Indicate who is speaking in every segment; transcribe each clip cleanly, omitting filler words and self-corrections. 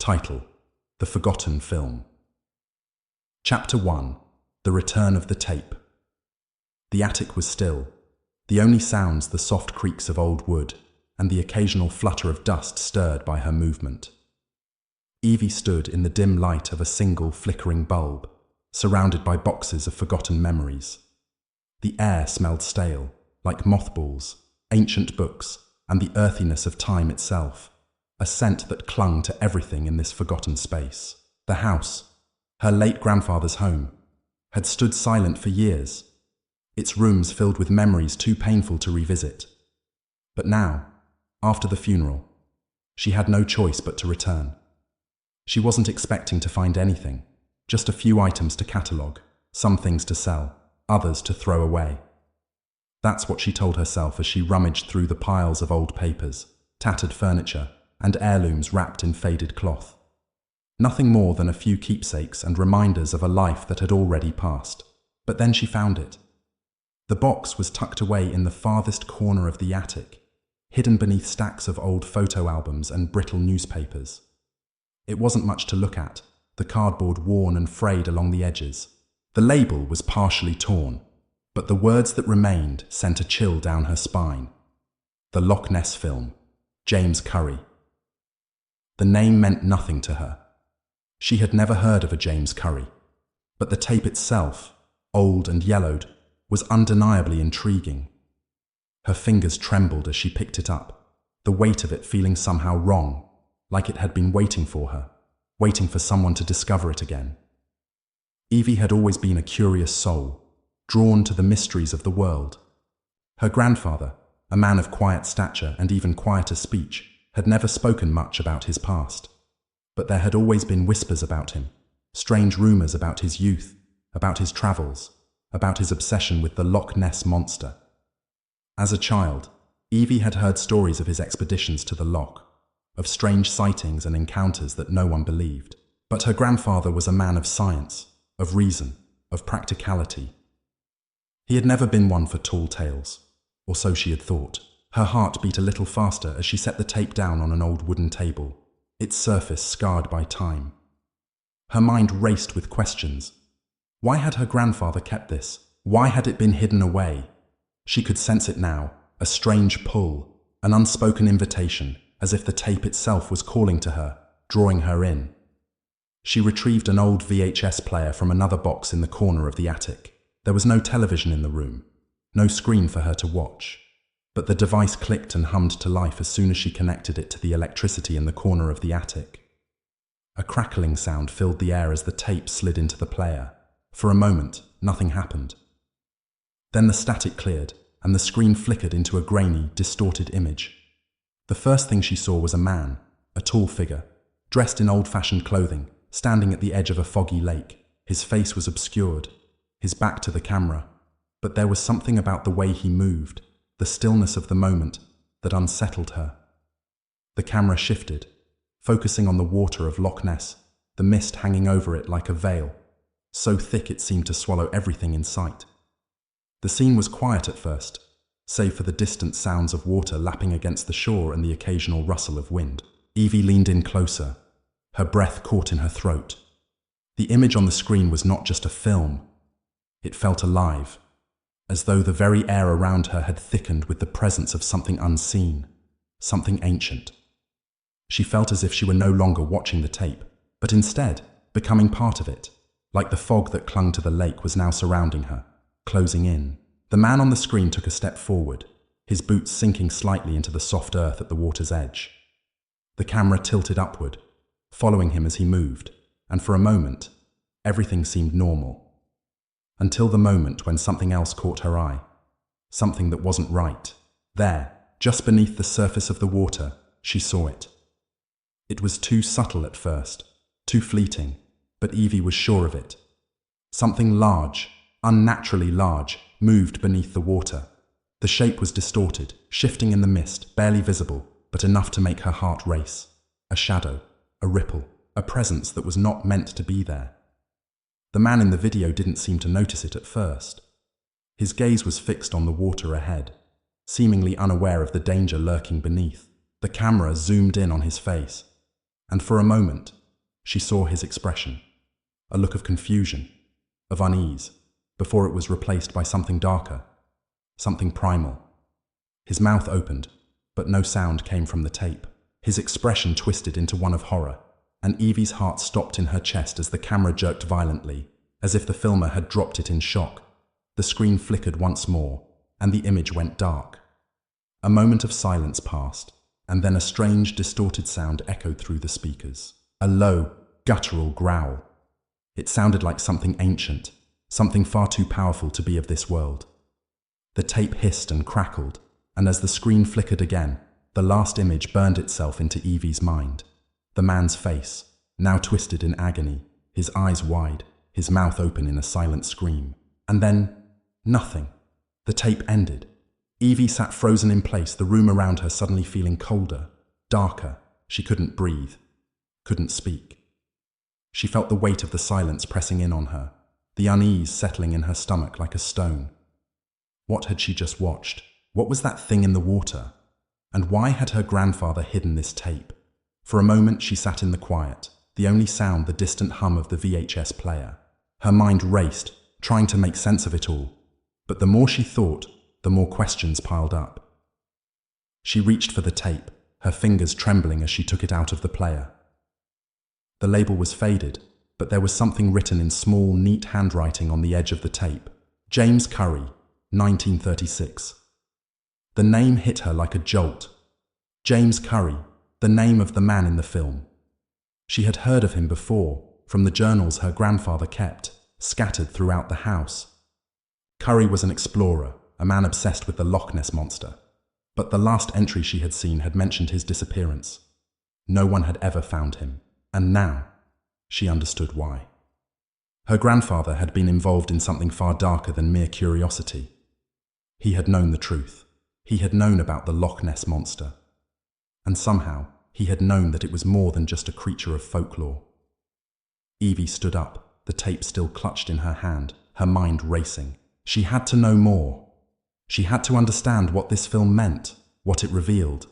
Speaker 1: Title: The Forgotten Film. Chapter 1: The Return of the Tape. The attic was still. The only sounds the soft creaks of old wood and the occasional flutter of dust stirred by her movement. Evie stood in the dim light of a single flickering bulb, surrounded by boxes of forgotten memories. The air smelled stale, like mothballs, ancient books, and the earthiness of time itself, a scent that clung to everything in this forgotten space. The house, her late grandfather's home, had stood silent for years, its rooms filled with memories too painful to revisit. But now, after the funeral, she had no choice but to return. She wasn't expecting to find anything, just a few items to catalogue, some things to sell, others to throw away. That's what she told herself as she rummaged through the piles of old papers, tattered furniture, and heirlooms wrapped in faded cloth. Nothing more than a few keepsakes and reminders of a life that had already passed. But then she found it. The box was tucked away in the farthest corner of the attic, hidden beneath stacks of old photo albums and brittle newspapers. It wasn't much to look at, the cardboard worn and frayed along the edges. The label was partially torn, but the words that remained sent a chill down her spine. The Loch Ness Film, James Curry. The name meant nothing to her. She had never heard of a James Curry, but the tape itself, old and yellowed, was undeniably intriguing. Her fingers trembled as she picked it up, the weight of it feeling somehow wrong, like it had been waiting for her, waiting for someone to discover it again. Evie had always been a curious soul, drawn to the mysteries of the world. Her grandfather, a man of quiet stature and even quieter speech, had never spoken much about his past. But there had always been whispers about him, strange rumors about his youth, about his travels, about his obsession with the Loch Ness Monster. As a child, Evie had heard stories of his expeditions to the loch, of strange sightings and encounters that no one believed. But her grandfather was a man of science, of reason, of practicality. He had never been one for tall tales, or so she had thought. Her heart beat a little faster as she set the tape down on an old wooden table, its surface scarred by time. Her mind raced with questions. Why had her grandfather kept this? Why had it been hidden away? She could sense it now, a strange pull, an unspoken invitation, as if the tape itself was calling to her, drawing her in. She retrieved an old VHS player from another box in the corner of the attic. There was no television in the room, no screen for her to watch. But the device clicked and hummed to life as soon as she connected it to the electricity in the corner of the attic. A crackling sound filled the air as the tape slid into the player. For a moment, nothing happened. Then the static cleared, and the screen flickered into a grainy, distorted image. The first thing she saw was a man, a tall figure, dressed in old-fashioned clothing, standing at the edge of a foggy lake. His face was obscured, his back to the camera, but there was something about the way he moved, the stillness of the moment, that unsettled her. The camera shifted, focusing on the water of Loch Ness, the mist hanging over it like a veil, so thick it seemed to swallow everything in sight. The scene was quiet at first, save for the distant sounds of water lapping against the shore and the occasional rustle of wind. Evie leaned in closer, her breath caught in her throat. The image on the screen was not just a film. It felt alive, as though the very air around her had thickened with the presence of something unseen, something ancient. She felt as if she were no longer watching the tape, but instead becoming part of it, like the fog that clung to the lake was now surrounding her, closing in. The man on the screen took a step forward, his boots sinking slightly into the soft earth at the water's edge. The camera tilted upward, following him as he moved, and for a moment, everything seemed normal. Until the moment when something else caught her eye, something that wasn't right. There, just beneath the surface of the water, she saw it. It was too subtle at first, too fleeting, but Evie was sure of it. Something large, unnaturally large, moved beneath the water. The shape was distorted, shifting in the mist, barely visible, but enough to make her heart race. A shadow, a ripple, a presence that was not meant to be there. The man in the video didn't seem to notice it at first. His gaze was fixed on the water ahead, seemingly unaware of the danger lurking beneath. The camera zoomed in on his face, and for a moment, she saw his expression, a look of confusion, of unease, before it was replaced by something darker, something primal. His mouth opened, but no sound came from the tape. His expression twisted into one of horror, and Evie's heart stopped in her chest as the camera jerked violently, as if the filmer had dropped it in shock. The screen flickered once more, and the image went dark. A moment of silence passed, and then a strange, distorted sound echoed through the speakers. A low, guttural growl. It sounded like something ancient, something far too powerful to be of this world. The tape hissed and crackled, and as the screen flickered again, the last image burned itself into Evie's mind. The man's face, now twisted in agony, his eyes wide, his mouth open in a silent scream. And then, nothing. The tape ended. Evie sat frozen in place, the room around her suddenly feeling colder, darker. She couldn't breathe, couldn't speak. She felt the weight of the silence pressing in on her, the unease settling in her stomach like a stone. What had she just watched? What was that thing in the water? And why had her grandfather hidden this tape? For a moment she sat in the quiet, the only sound the distant hum of the VHS player. Her mind raced, trying to make sense of it all. But the more she thought, the more questions piled up. She reached for the tape, her fingers trembling as she took it out of the player. The label was faded, but there was something written in small, neat handwriting on the edge of the tape. James Curry, 1936. The name hit her like a jolt. James Curry, the name of the man in the film. She had heard of him before, from the journals her grandfather kept, scattered throughout the house. Curry was an explorer, a man obsessed with the Loch Ness Monster. But the last entry she had seen had mentioned his disappearance. No one had ever found him, and now she understood why. Her grandfather had been involved in something far darker than mere curiosity. He had known the truth. He had known about the Loch Ness Monster. And somehow, he had known that it was more than just a creature of folklore. Evie stood up, the tape still clutched in her hand, her mind racing. She had to know more. She had to understand what this film meant, what it revealed.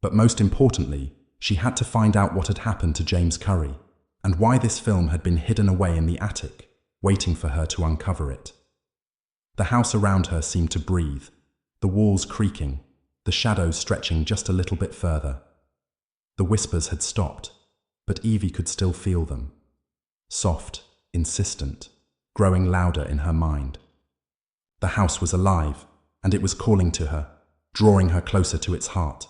Speaker 1: But most importantly, she had to find out what had happened to James Curry, and why this film had been hidden away in the attic, waiting for her to uncover it. The house around her seemed to breathe, the walls creaking, the shadows stretching just a little bit further. The whispers had stopped, but Evie could still feel them. Soft, insistent, growing louder in her mind. The house was alive, and it was calling to her, drawing her closer to its heart.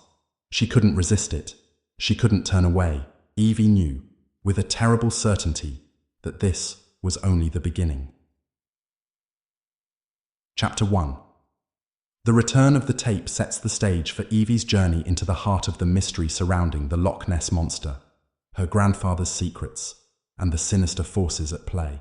Speaker 1: She couldn't resist it. She couldn't turn away. Evie knew, with a terrible certainty, that this was only the beginning. Chapter 1. The return of the tape sets the stage for Evie's journey into the heart of the mystery surrounding the Loch Ness Monster, her grandfather's secrets, and the sinister forces at play.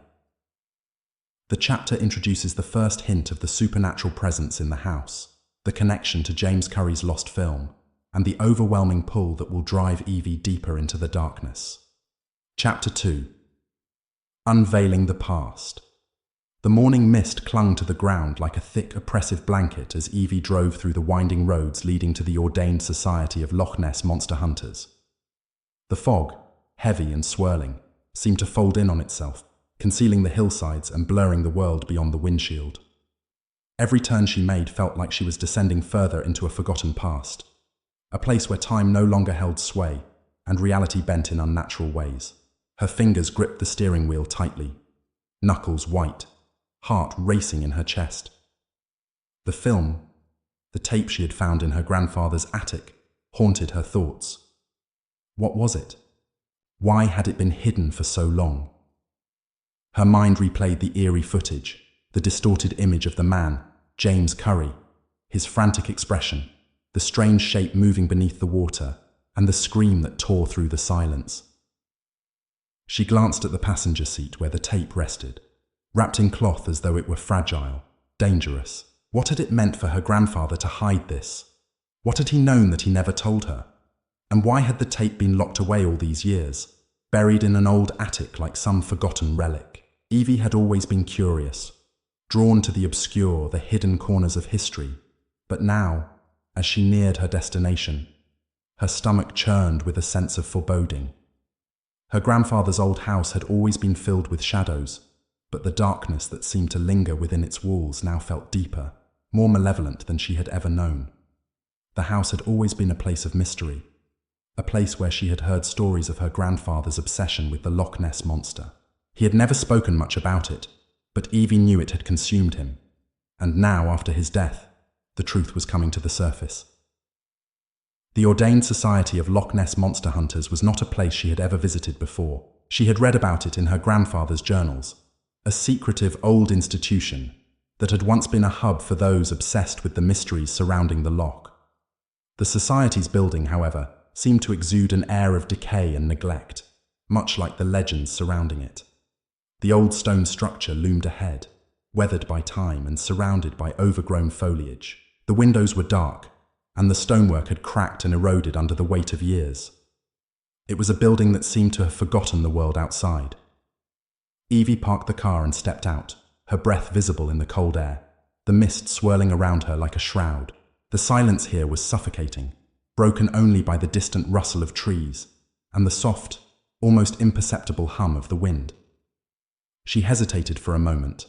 Speaker 1: The chapter introduces the first hint of the supernatural presence in the house, the connection to James Curry's lost film, and the overwhelming pull that will drive Evie deeper into the darkness. Chapter 2. Unveiling the past. The morning mist clung to the ground like a thick, oppressive blanket as Evie drove through the winding roads leading to the ordained Society of Loch Ness Monster Hunters. The fog, heavy and swirling, seemed to fold in on itself, concealing the hillsides and blurring the world beyond the windshield. Every turn she made felt like she was descending further into a forgotten past, a place where time no longer held sway and reality bent in unnatural ways. Her fingers gripped the steering wheel tightly, knuckles white, heart racing in her chest. The film, the tape she had found in her grandfather's attic, haunted her thoughts. What was it? Why had it been hidden for so long? Her mind replayed the eerie footage, the distorted image of the man, James Curry, his frantic expression, the strange shape moving beneath the water, and the scream that tore through the silence. She glanced at the passenger seat where the tape rested, wrapped in cloth as though it were fragile, dangerous. What had it meant for her grandfather to hide this? What had he known that he never told her? And why had the tape been locked away all these years, buried in an old attic like some forgotten relic? Evie had always been curious, drawn to the obscure, the hidden corners of history. But now, as she neared her destination, her stomach churned with a sense of foreboding. Her grandfather's old house had always been filled with shadows, but the darkness that seemed to linger within its walls now felt deeper, more malevolent than she had ever known. The house had always been a place of mystery, a place where she had heard stories of her grandfather's obsession with the Loch Ness Monster. He had never spoken much about it, but Evie knew it had consumed him. And now, after his death, the truth was coming to the surface. The ordained Society of Loch Ness Monster Hunters was not a place she had ever visited before. She had read about it in her grandfather's journals, a secretive old institution that had once been a hub for those obsessed with the mysteries surrounding the loch. The Society's building, however, seemed to exude an air of decay and neglect, much like the legends surrounding it. The old stone structure loomed ahead, weathered by time and surrounded by overgrown foliage. The windows were dark, and the stonework had cracked and eroded under the weight of years. It was a building that seemed to have forgotten the world outside. Evie parked the car and stepped out, her breath visible in the cold air, the mist swirling around her like a shroud. The silence here was suffocating, broken only by the distant rustle of trees and the soft, almost imperceptible hum of the wind. She hesitated for a moment,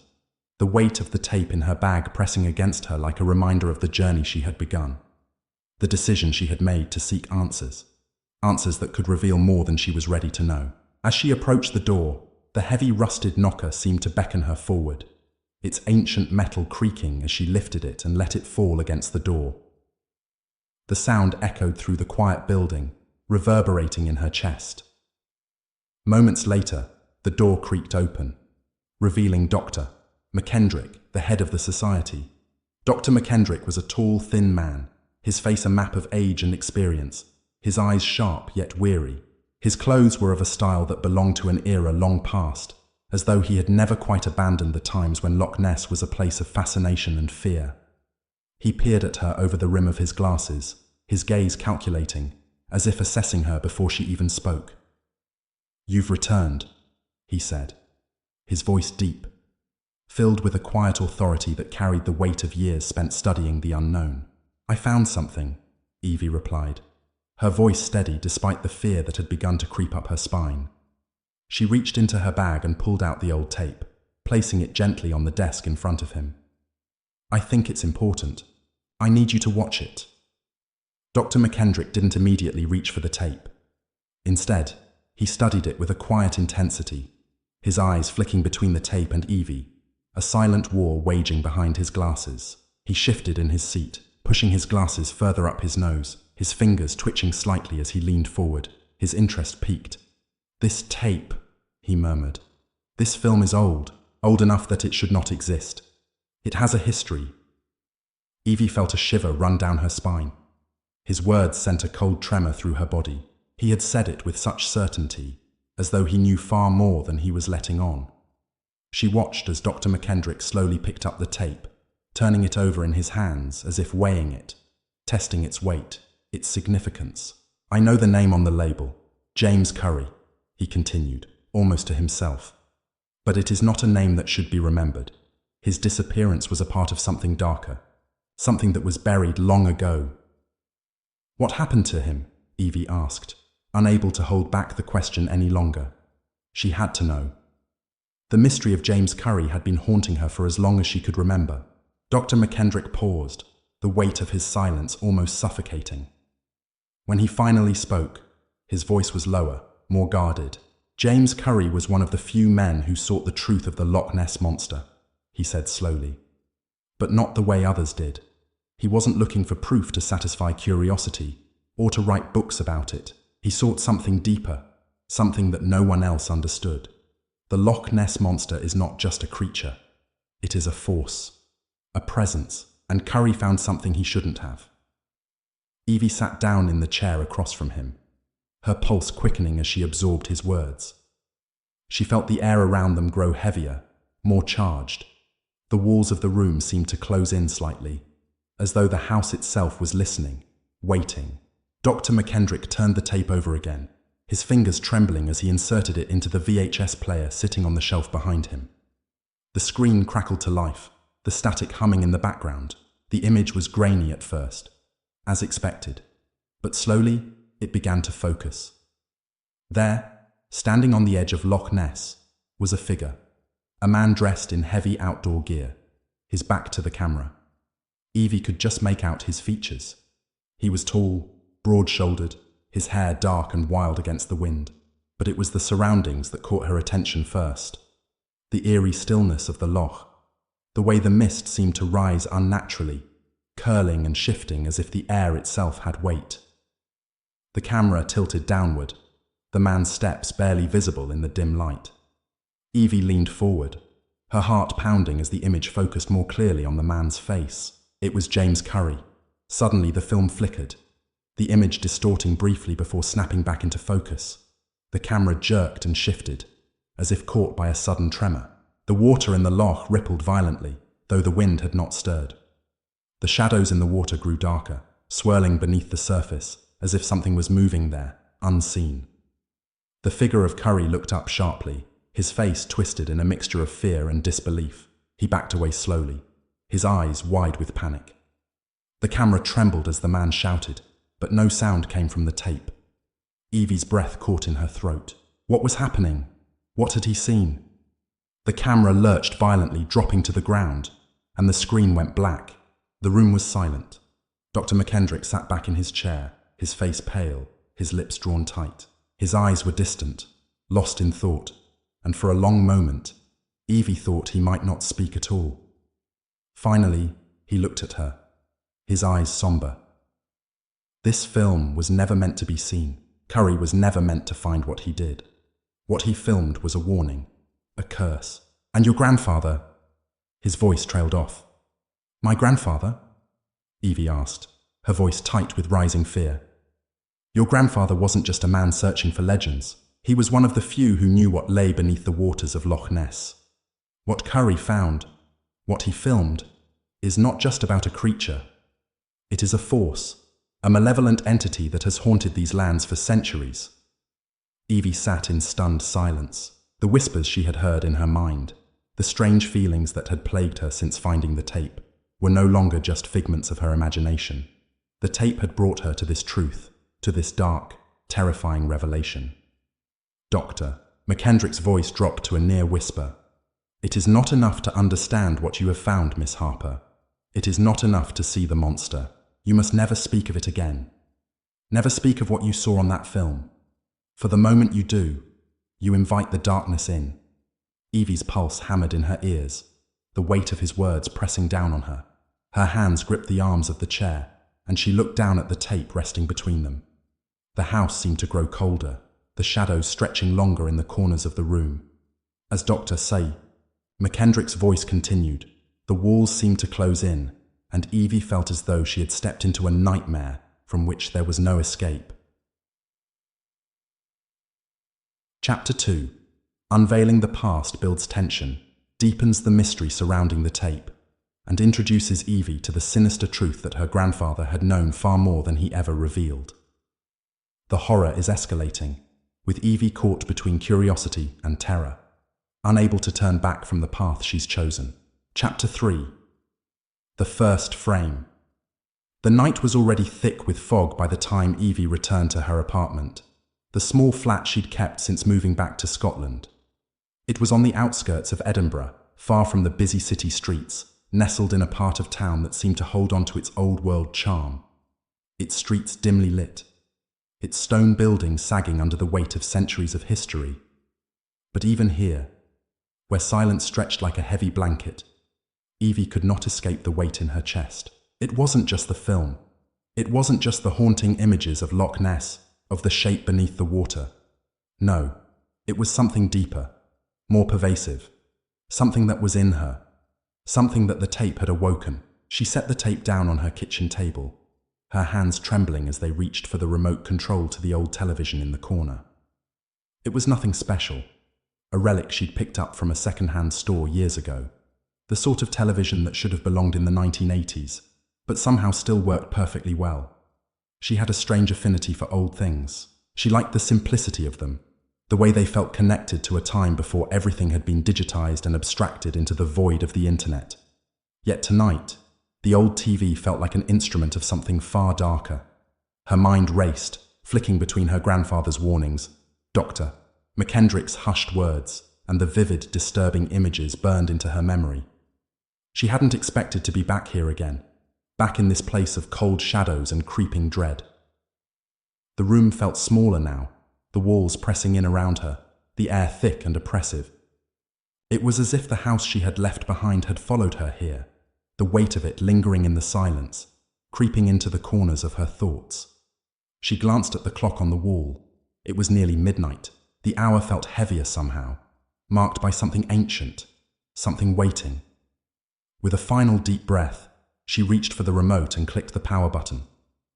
Speaker 1: the weight of the tape in her bag pressing against her like a reminder of the journey she had begun, the decision she had made to seek answers that could reveal more than she was ready to know. As she approached the door, the heavy rusted knocker seemed to beckon her forward, its ancient metal creaking as she lifted it and let it fall against the door. The sound echoed through the quiet building, reverberating in her chest. Moments later, the door creaked open, revealing Dr. McKendrick, the head of the society. Dr. McKendrick was a tall, thin man, his face a map of age and experience, his eyes sharp yet weary. His clothes were of a style that belonged to an era long past, as though he had never quite abandoned the times when Loch Ness was a place of fascination and fear. He peered at her over the rim of his glasses, his gaze calculating, as if assessing her before she even spoke. "You've returned," he said, his voice deep, filled with a quiet authority that carried the weight of years spent studying the unknown. "I found something," Evie replied, her voice steady despite the fear that had begun to creep up her spine. She reached into her bag and pulled out the old tape, placing it gently on the desk in front of him. "I think it's important. I need you to watch it." Dr. McKendrick didn't immediately reach for the tape. Instead, he studied it with a quiet intensity, his eyes flicking between the tape and Evie, a silent war waging behind his glasses. He shifted in his seat, pushing his glasses further up his nose, his fingers twitching slightly as he leaned forward, his interest piqued. "This tape," he murmured. "This film is old enough that it should not exist. It has a history." Evie felt a shiver run down her spine. His words sent a cold tremor through her body. He had said it with such certainty, as though he knew far more than he was letting on. She watched as Dr. McKendrick slowly picked up the tape, turning it over in his hands as if weighing it, testing its weight, its significance. "I know the name on the label, James Curry," he continued, almost to himself. "But it is not a name that should be remembered. His disappearance was a part of something darker, something that was buried long ago." "What happened to him?" Evie asked, unable to hold back the question any longer. She had to know. The mystery of James Curry had been haunting her for as long as she could remember. Dr. McKendrick paused, the weight of his silence almost suffocating. When he finally spoke, his voice was lower, more guarded. "James Curry was one of the few men who sought the truth of the Loch Ness Monster," he said slowly. "But not the way others did. He wasn't looking for proof to satisfy curiosity, or to write books about it. He sought something deeper, something that no one else understood. The Loch Ness Monster is not just a creature. It is a force, a presence, and Curry found something he shouldn't have." Evie sat down in the chair across from him, her pulse quickening as she absorbed his words. She felt the air around them grow heavier, more charged. The walls of the room seemed to close in slightly, as though the house itself was listening, waiting. Dr. McKendrick turned the tape over again, his fingers trembling as he inserted it into the VHS player sitting on the shelf behind him. The screen crackled to life, the static humming in the background. The image was grainy at first, as expected, but slowly it began to focus. There, Standing on the edge of Loch Ness was a figure, a man dressed in heavy outdoor gear, his back to the camera. Evie could just make out his features. He was tall, broad-shouldered, his hair dark and wild against the wind. But it was the surroundings that caught her attention first. The eerie stillness of the loch, the way the mist seemed to rise unnaturally, curling and shifting as if the air itself had weight. The camera tilted downward, the man's steps barely visible in the dim light. Evie leaned forward, her heart pounding as the image focused more clearly on the man's face. It was James Curry. Suddenly the film flickered, the image distorting briefly before snapping back into focus. The camera jerked and shifted, as if caught by a sudden tremor. The water in the loch rippled violently, though the wind had not stirred. The shadows in the water grew darker, swirling beneath the surface, as if something was moving there, unseen. The figure of Curry looked up sharply, his face twisted in a mixture of fear and disbelief. He backed away slowly, his eyes wide with panic. The camera trembled as the man shouted, but no sound came from the tape. Evie's breath caught in her throat. What was happening? What had he seen? The camera lurched violently, dropping to the ground, and the screen went black. The room was silent. Dr. McKendrick sat back in his chair, his face pale, his lips drawn tight. His eyes were distant, lost in thought, and for a long moment, Evie thought he might not speak at all. Finally, he looked at her, his eyes somber. This film was never meant to be seen. Curry was never meant to find what he did. What he filmed was a warning, a curse. And your grandfather? His voice trailed off. My grandfather? Evie asked, her voice tight with rising fear. Your grandfather wasn't just a man searching for legends. He was one of the few who knew what lay beneath the waters of Loch Ness. What Curry found, what he filmed, is not just about a creature. It is a force, a malevolent entity that has haunted these lands for centuries. Evie sat in stunned silence. The whispers she had heard in her mind, the strange feelings that had plagued her since finding the tape, were no longer just figments of her imagination. The tape had brought her to this truth, to this dark, terrifying revelation. Dr. McKendrick's voice dropped to a near whisper. It is not enough to understand what you have found, Miss Harper. It is not enough to see the monster. You must never speak of it again. Never speak of what you saw on that film. For the moment you do, you invite the darkness in. Evie's pulse hammered in her ears, the weight of his words pressing down on her. Her hands gripped the arms of the chair, and she looked down at the tape resting between them. The house seemed to grow colder, the shadows stretching longer in the corners of the room. As Dr. McKendrick's voice continued, the walls seemed to close in, and Evie felt as though she had stepped into a nightmare from which there was no escape. Chapter 2. Unveiling the past builds tension, deepens the mystery surrounding the tape, and introduces Evie to the sinister truth that her grandfather had known far more than he ever revealed. The horror is escalating, with Evie caught between curiosity and terror, unable to turn back from the path she's chosen. Chapter 3. The first frame. The night was already thick with fog by the time Evie returned to her apartment, the small flat she'd kept since moving back to Scotland. It was on the outskirts of Edinburgh, far from the busy city streets, nestled in a part of town that seemed to hold on to its old-world charm. Its streets dimly lit, its stone buildings sagging under the weight of centuries of history. But even here, where silence stretched like a heavy blanket, Evie could not escape the weight in her chest. It wasn't just the film. It wasn't just the haunting images of Loch Ness, of the shape beneath the water. No, it was something deeper, more pervasive, something that was in her, something that the tape had awoken. She set the tape down on her kitchen table, her hands trembling as they reached for the remote control to the old television in the corner. It was nothing special, a relic she'd picked up from a second-hand store years ago, the sort of television that should have belonged in the 1980s, but somehow still worked perfectly well. She had a strange affinity for old things. She liked the simplicity of them, the way they felt connected to a time before everything had been digitized and abstracted into the void of the internet. Yet tonight, the old TV felt like an instrument of something far darker. Her mind raced, flicking between her grandfather's warnings, Dr. McKendrick's hushed words, and the vivid, disturbing images burned into her memory. She hadn't expected to be back here again, back in this place of cold shadows and creeping dread. The room felt smaller now, the walls pressing in around her, the air thick and oppressive. It was as if the house she had left behind had followed her here, the weight of it lingering in the silence, creeping into the corners of her thoughts. She glanced at the clock on the wall. It was nearly midnight. The hour felt heavier somehow, marked by something ancient, something waiting. With a final deep breath, she reached for the remote and clicked the power button.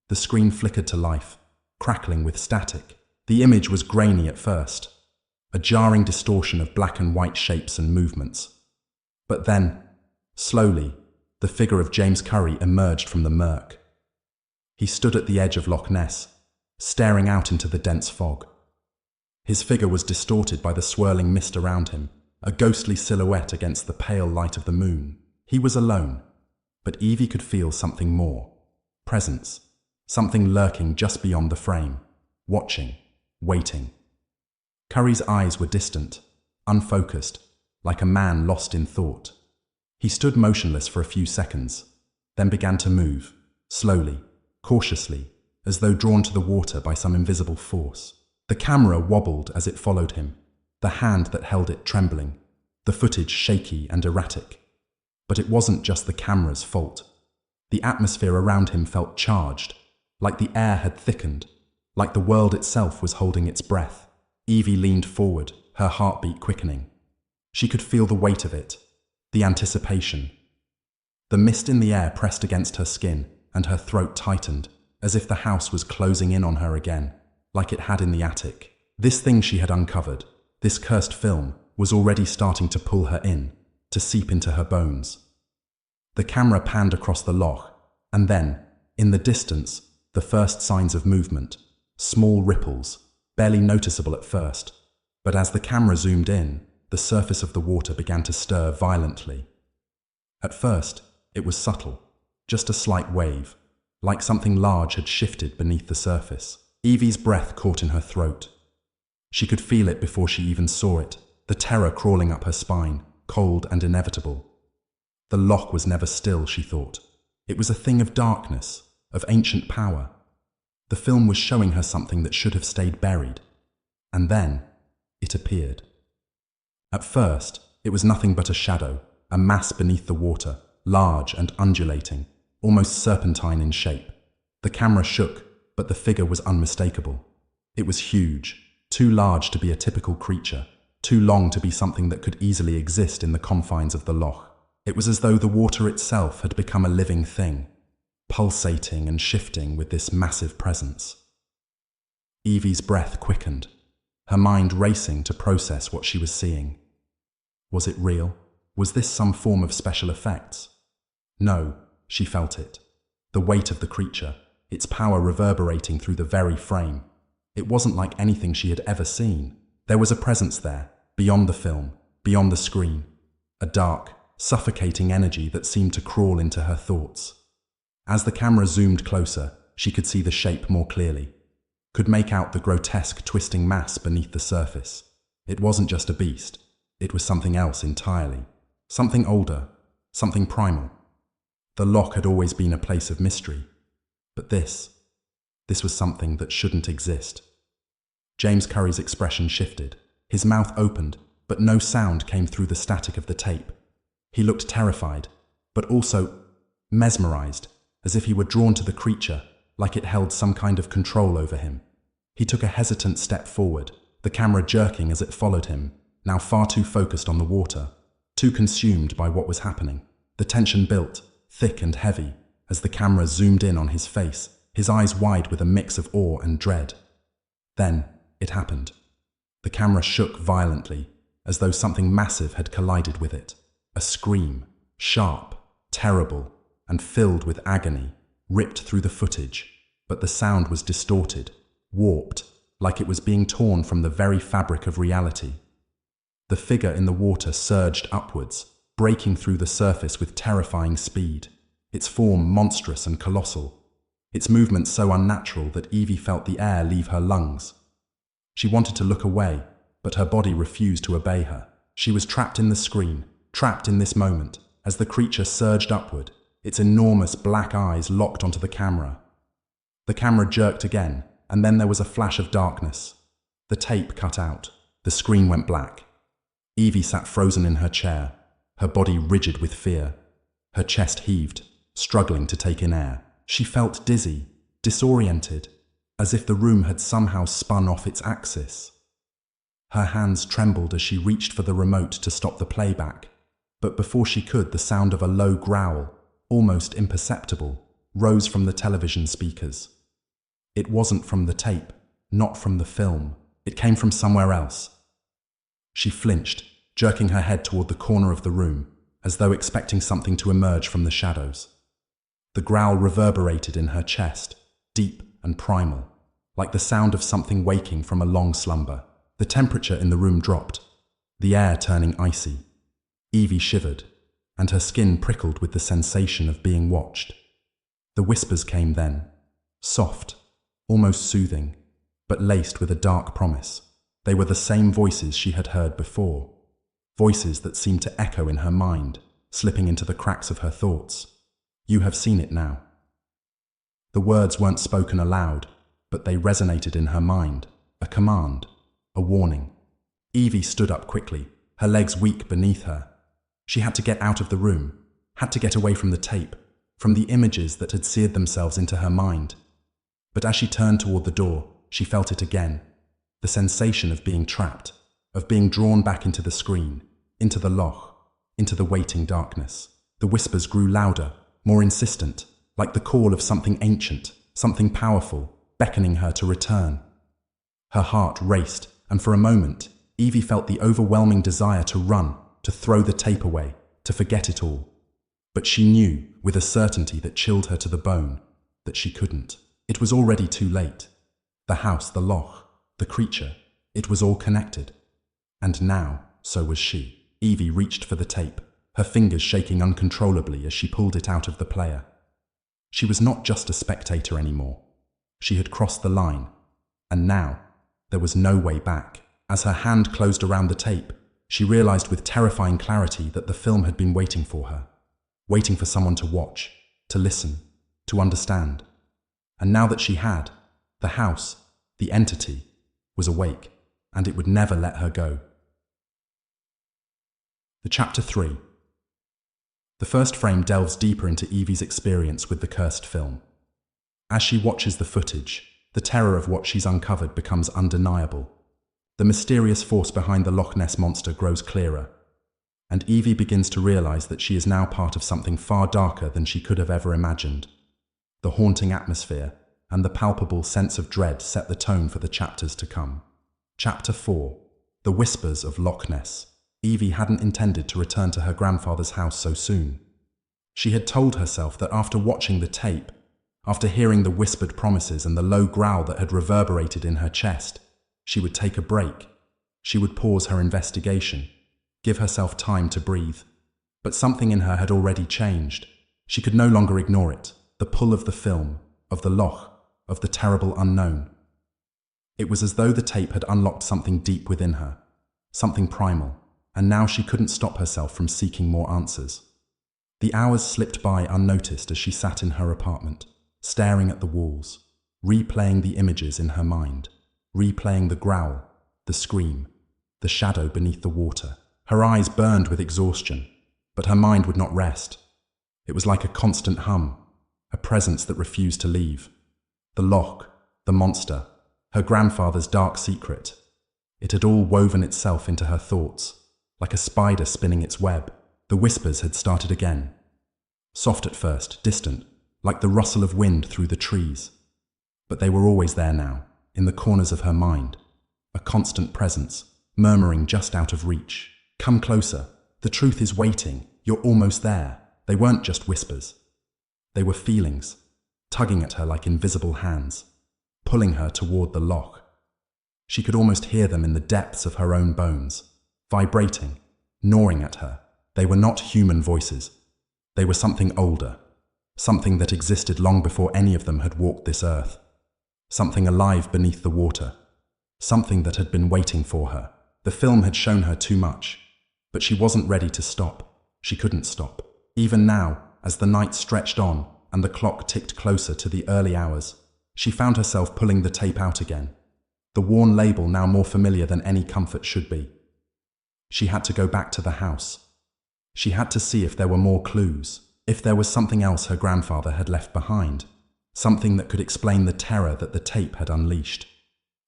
Speaker 1: The screen flickered to life, crackling with static. The image was grainy at first, a jarring distortion of black and white shapes and movements. But then, slowly, the figure of James Curry emerged from the murk. He stood at the edge of Loch Ness, staring out into the dense fog. His figure was distorted by the swirling mist around him, a ghostly silhouette against the pale light of the moon. He was alone, but Evie could feel something more. Presence, something lurking just beyond the frame, watching, waiting. Curry's eyes were distant, unfocused, like a man lost in thought. He stood motionless for a few seconds, then began to move, slowly, cautiously, as though drawn to the water by some invisible force. The camera wobbled as it followed him, the hand that held it trembling, the footage shaky and erratic. But it wasn't just the camera's fault. The atmosphere around him felt charged, like the air had thickened, like the world itself was holding its breath. Evie leaned forward, her heartbeat quickening. She could feel the weight of it, the anticipation. The mist in the air pressed against her skin, and her throat tightened, as if the house was closing in on her again, like it had in the attic. This thing she had uncovered, this cursed film, was already starting to pull her in, to seep into her bones. The camera panned across the loch, and then, in the distance, the first signs of movement, small ripples, barely noticeable at first, but as the camera zoomed in, the surface of the water began to stir violently. At first, it was subtle, just a slight wave, like something large had shifted beneath the surface. Evie's breath caught in her throat. She could feel it before she even saw it, the terror crawling up her spine, cold and inevitable. The loch was never still, she thought. It was a thing of darkness, of ancient power. The film was showing her something that should have stayed buried. And then, it appeared. At first, it was nothing but a shadow, a mass beneath the water, large and undulating, almost serpentine in shape. The camera shook, but the figure was unmistakable. It was huge, too large to be a typical creature, too long to be something that could easily exist in the confines of the loch. It was as though the water itself had become a living thing, pulsating and shifting with this massive presence. Evie's breath quickened, her mind racing to process what she was seeing. Was it real? Was this some form of special effects? No, she felt it. The weight of the creature, its power reverberating through the very frame. It wasn't like anything she had ever seen. There was a presence there, beyond the film, beyond the screen. A dark, suffocating energy that seemed to crawl into her thoughts. As the camera zoomed closer, she could see the shape more clearly, could make out the grotesque, twisting mass beneath the surface. It wasn't just a beast. It was something else entirely. Something older, something primal. The loch had always been a place of mystery. But this was something that shouldn't exist. James Curry's expression shifted. His mouth opened, but no sound came through the static of the tape. He looked terrified, but also mesmerized, as if he were drawn to the creature, like it held some kind of control over him. He took a hesitant step forward, the camera jerking as it followed him, now far too focused on the water, too consumed by what was happening. The tension built, thick and heavy, as the camera zoomed in on his face, his eyes wide with a mix of awe and dread. Then, it happened. The camera shook violently, as though something massive had collided with it. A scream, sharp, terrible, and filled with agony, ripped through the footage, but the sound was distorted, warped, like it was being torn from the very fabric of reality. The figure in the water surged upwards, breaking through the surface with terrifying speed, its form monstrous and colossal, its movement so unnatural that Evie felt the air leave her lungs. She wanted to look away, but her body refused to obey her. She was trapped in the screen, trapped in this moment, as the creature surged upward, its enormous black eyes locked onto the camera. The camera jerked again, and then there was a flash of darkness. The tape cut out. The screen went black. Evie sat frozen in her chair, her body rigid with fear. Her chest heaved, struggling to take in air. She felt dizzy, disoriented, as if the room had somehow spun off its axis. Her hands trembled as she reached for the remote to stop the playback, but before she could, the sound of a low growl, almost imperceptible, rose from the television speakers. It wasn't from the tape, not from the film. It came from somewhere else. She flinched, jerking her head toward the corner of the room, as though expecting something to emerge from the shadows. The growl reverberated in her chest, deep and primal, like the sound of something waking from a long slumber. The temperature in the room dropped, the air turning icy. Evie shivered, and her skin prickled with the sensation of being watched. The whispers came then, soft, almost soothing, but laced with a dark promise. They were the same voices she had heard before, voices that seemed to echo in her mind, slipping into the cracks of her thoughts. You have seen it now. The words weren't spoken aloud, but they resonated in her mind, a command, a warning. Evie stood up quickly, her legs weak beneath her. She had to get out of the room, had to get away from the tape, from the images that had seared themselves into her mind. But as she turned toward the door, she felt it again, the sensation of being trapped, of being drawn back into the screen, into the loch, into the waiting darkness. The whispers grew louder, more insistent, like the call of something ancient, something powerful, beckoning her to return. Her heart raced, and for a moment, Evie felt the overwhelming desire to run, to throw the tape away, to forget it all. But she knew, with a certainty that chilled her to the bone, that she couldn't. It was already too late. The house, the loch, the creature, it was all connected. And now, so was she. Evie reached for the tape, her fingers shaking uncontrollably as she pulled it out of the player. She was not just a spectator anymore. She had crossed the line, and now there was no way back. As her hand closed around the tape, she realized with terrifying clarity that the film had been waiting for her, waiting for someone to watch, to listen, to understand. And now that she had, the house, the entity, was awake, and it would never let her go. Chapter 3. The first frame delves deeper into Evie's experience with the cursed film. As she watches the footage, the terror of what she's uncovered becomes undeniable. The mysterious force behind the Loch Ness Monster grows clearer, and Evie begins to realize that she is now part of something far darker than she could have ever imagined. The haunting atmosphere and the palpable sense of dread set the tone for the chapters to come. Chapter 4. The Whispers of Loch Ness. Evie hadn't intended to return to her grandfather's house so soon. She had told herself that after watching the tape, after hearing the whispered promises and the low growl that had reverberated in her chest, she would take a break. She would pause her investigation, give herself time to breathe. But something in her had already changed. She could no longer ignore it, the pull of the film, of the loch, of the terrible unknown. It was as though the tape had unlocked something deep within her, something primal, and now she couldn't stop herself from seeking more answers. The hours slipped by unnoticed as she sat in her apartment, staring at the walls, replaying the images in her mind, replaying the growl, the scream, the shadow beneath the water. Her eyes burned with exhaustion, but her mind would not rest. It was like a constant hum, a presence that refused to leave. The loch, the monster, her grandfather's dark secret. It had all woven itself into her thoughts, like a spider spinning its web. The whispers had started again. Soft at first, distant, like the rustle of wind through the trees. But they were always there now, in the corners of her mind. A constant presence, murmuring just out of reach. Come closer. The truth is waiting. You're almost there. They weren't just whispers. They were feelings, tugging at her like invisible hands, pulling her toward the loch. She could almost hear them in the depths of her own bones, vibrating, gnawing at her. They were not human voices. They were something older, something that existed long before any of them had walked this earth, something alive beneath the water, something that had been waiting for her. The film had shown her too much, but she wasn't ready to stop. She couldn't stop. Even now, as the night stretched on and the clock ticked closer to the early hours, she found herself pulling the tape out again, the worn label now more familiar than any comfort should be. She had to go back to the house. She had to see if there were more clues, if there was something else her grandfather had left behind, something that could explain the terror that the tape had unleashed.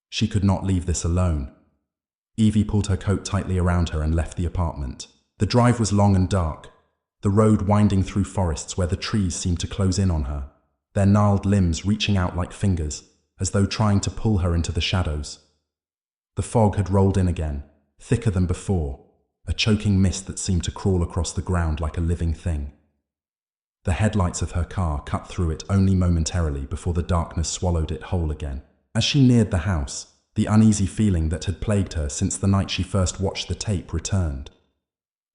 Speaker 1: She could not leave this alone. Evie pulled her coat tightly around her and left the apartment. The drive was long and dark, the road winding through forests where the trees seemed to close in on her, their gnarled limbs reaching out like fingers, as though trying to pull her into the shadows. The fog had rolled in again, thicker than before, a choking mist that seemed to crawl across the ground like a living thing. The headlights of her car cut through it only momentarily before the darkness swallowed it whole again. As she neared the house, the uneasy feeling that had plagued her since the night she first watched the tape returned.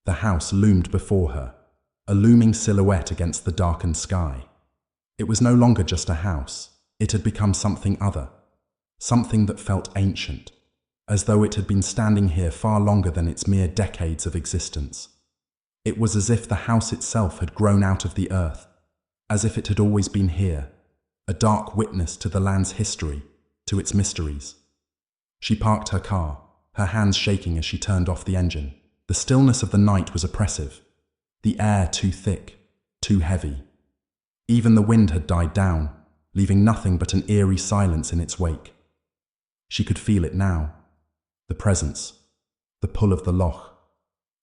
Speaker 1: The house loomed before her, a looming silhouette against the darkened sky. It was no longer just a house. It had become something other, something that felt ancient, as though it had been standing here far longer than its mere decades of existence. It was as if the house itself had grown out of the earth, as if it had always been here, a dark witness to the land's history, to its mysteries. She parked her car, her hands shaking as she turned off the engine. The stillness of the night was oppressive, the air too thick, too heavy. Even the wind had died down, leaving nothing but an eerie silence in its wake. She could feel it now, the presence, the pull of the loch,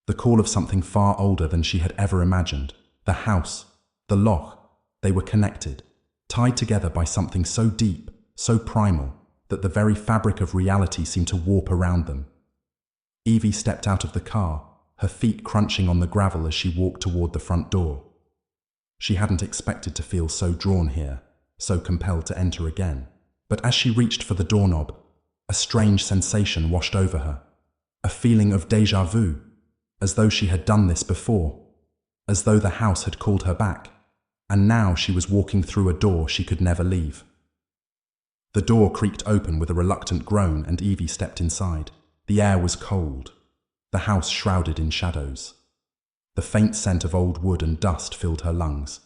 Speaker 1: the call of something far older than she had ever imagined. The house, the loch, they were connected, tied together by something so deep, so primal, that the very fabric of reality seemed to warp around them. Evie stepped out of the car, her feet crunching on the gravel as she walked toward the front door. She hadn't expected to feel so drawn here, so compelled to enter again. But as she reached for the doorknob, a strange sensation washed over her, a feeling of déjà vu, as though she had done this before, as though the house had called her back, and now she was walking through a door she could never leave. The door creaked open with a reluctant groan and Evie stepped inside. The air was cold, the house shrouded in shadows. The faint scent of old wood and dust filled her lungs,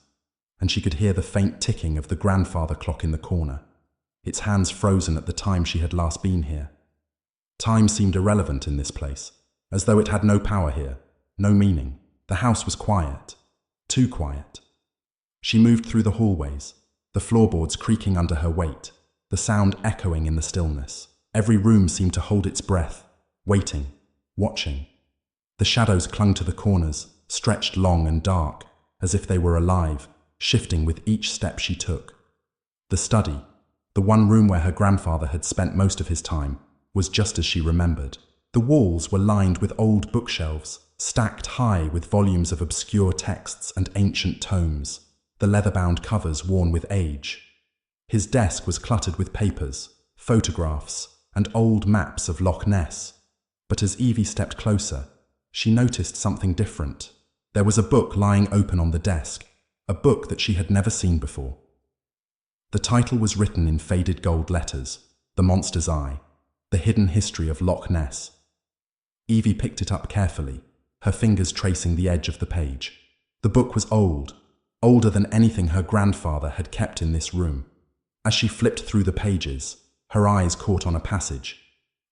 Speaker 1: and she could hear the faint ticking of the grandfather clock in the corner, its hands frozen at the time she had last been here. Time seemed irrelevant in this place, as though it had no power here, no meaning. The house was quiet, too quiet. She moved through the hallways, the floorboards creaking under her weight, the sound echoing in the stillness. Every room seemed to hold its breath, waiting, watching. The shadows clung to the corners, stretched long and dark, as if they were alive, shifting with each step she took. The study, the one room where her grandfather had spent most of his time, was just as she remembered. The walls were lined with old bookshelves, stacked high with volumes of obscure texts and ancient tomes, the leather-bound covers worn with age. His desk was cluttered with papers, photographs, and old maps of Loch Ness. But as Evie stepped closer, she noticed something different. There was a book lying open on the desk, a book that she had never seen before. The title was written in faded gold letters, The Monster's Eye, The Hidden History of Loch Ness. Evie picked it up carefully, her fingers tracing the edge of the page. The book was old, older than anything her grandfather had kept in this room. As she flipped through the pages, her eyes caught on a passage.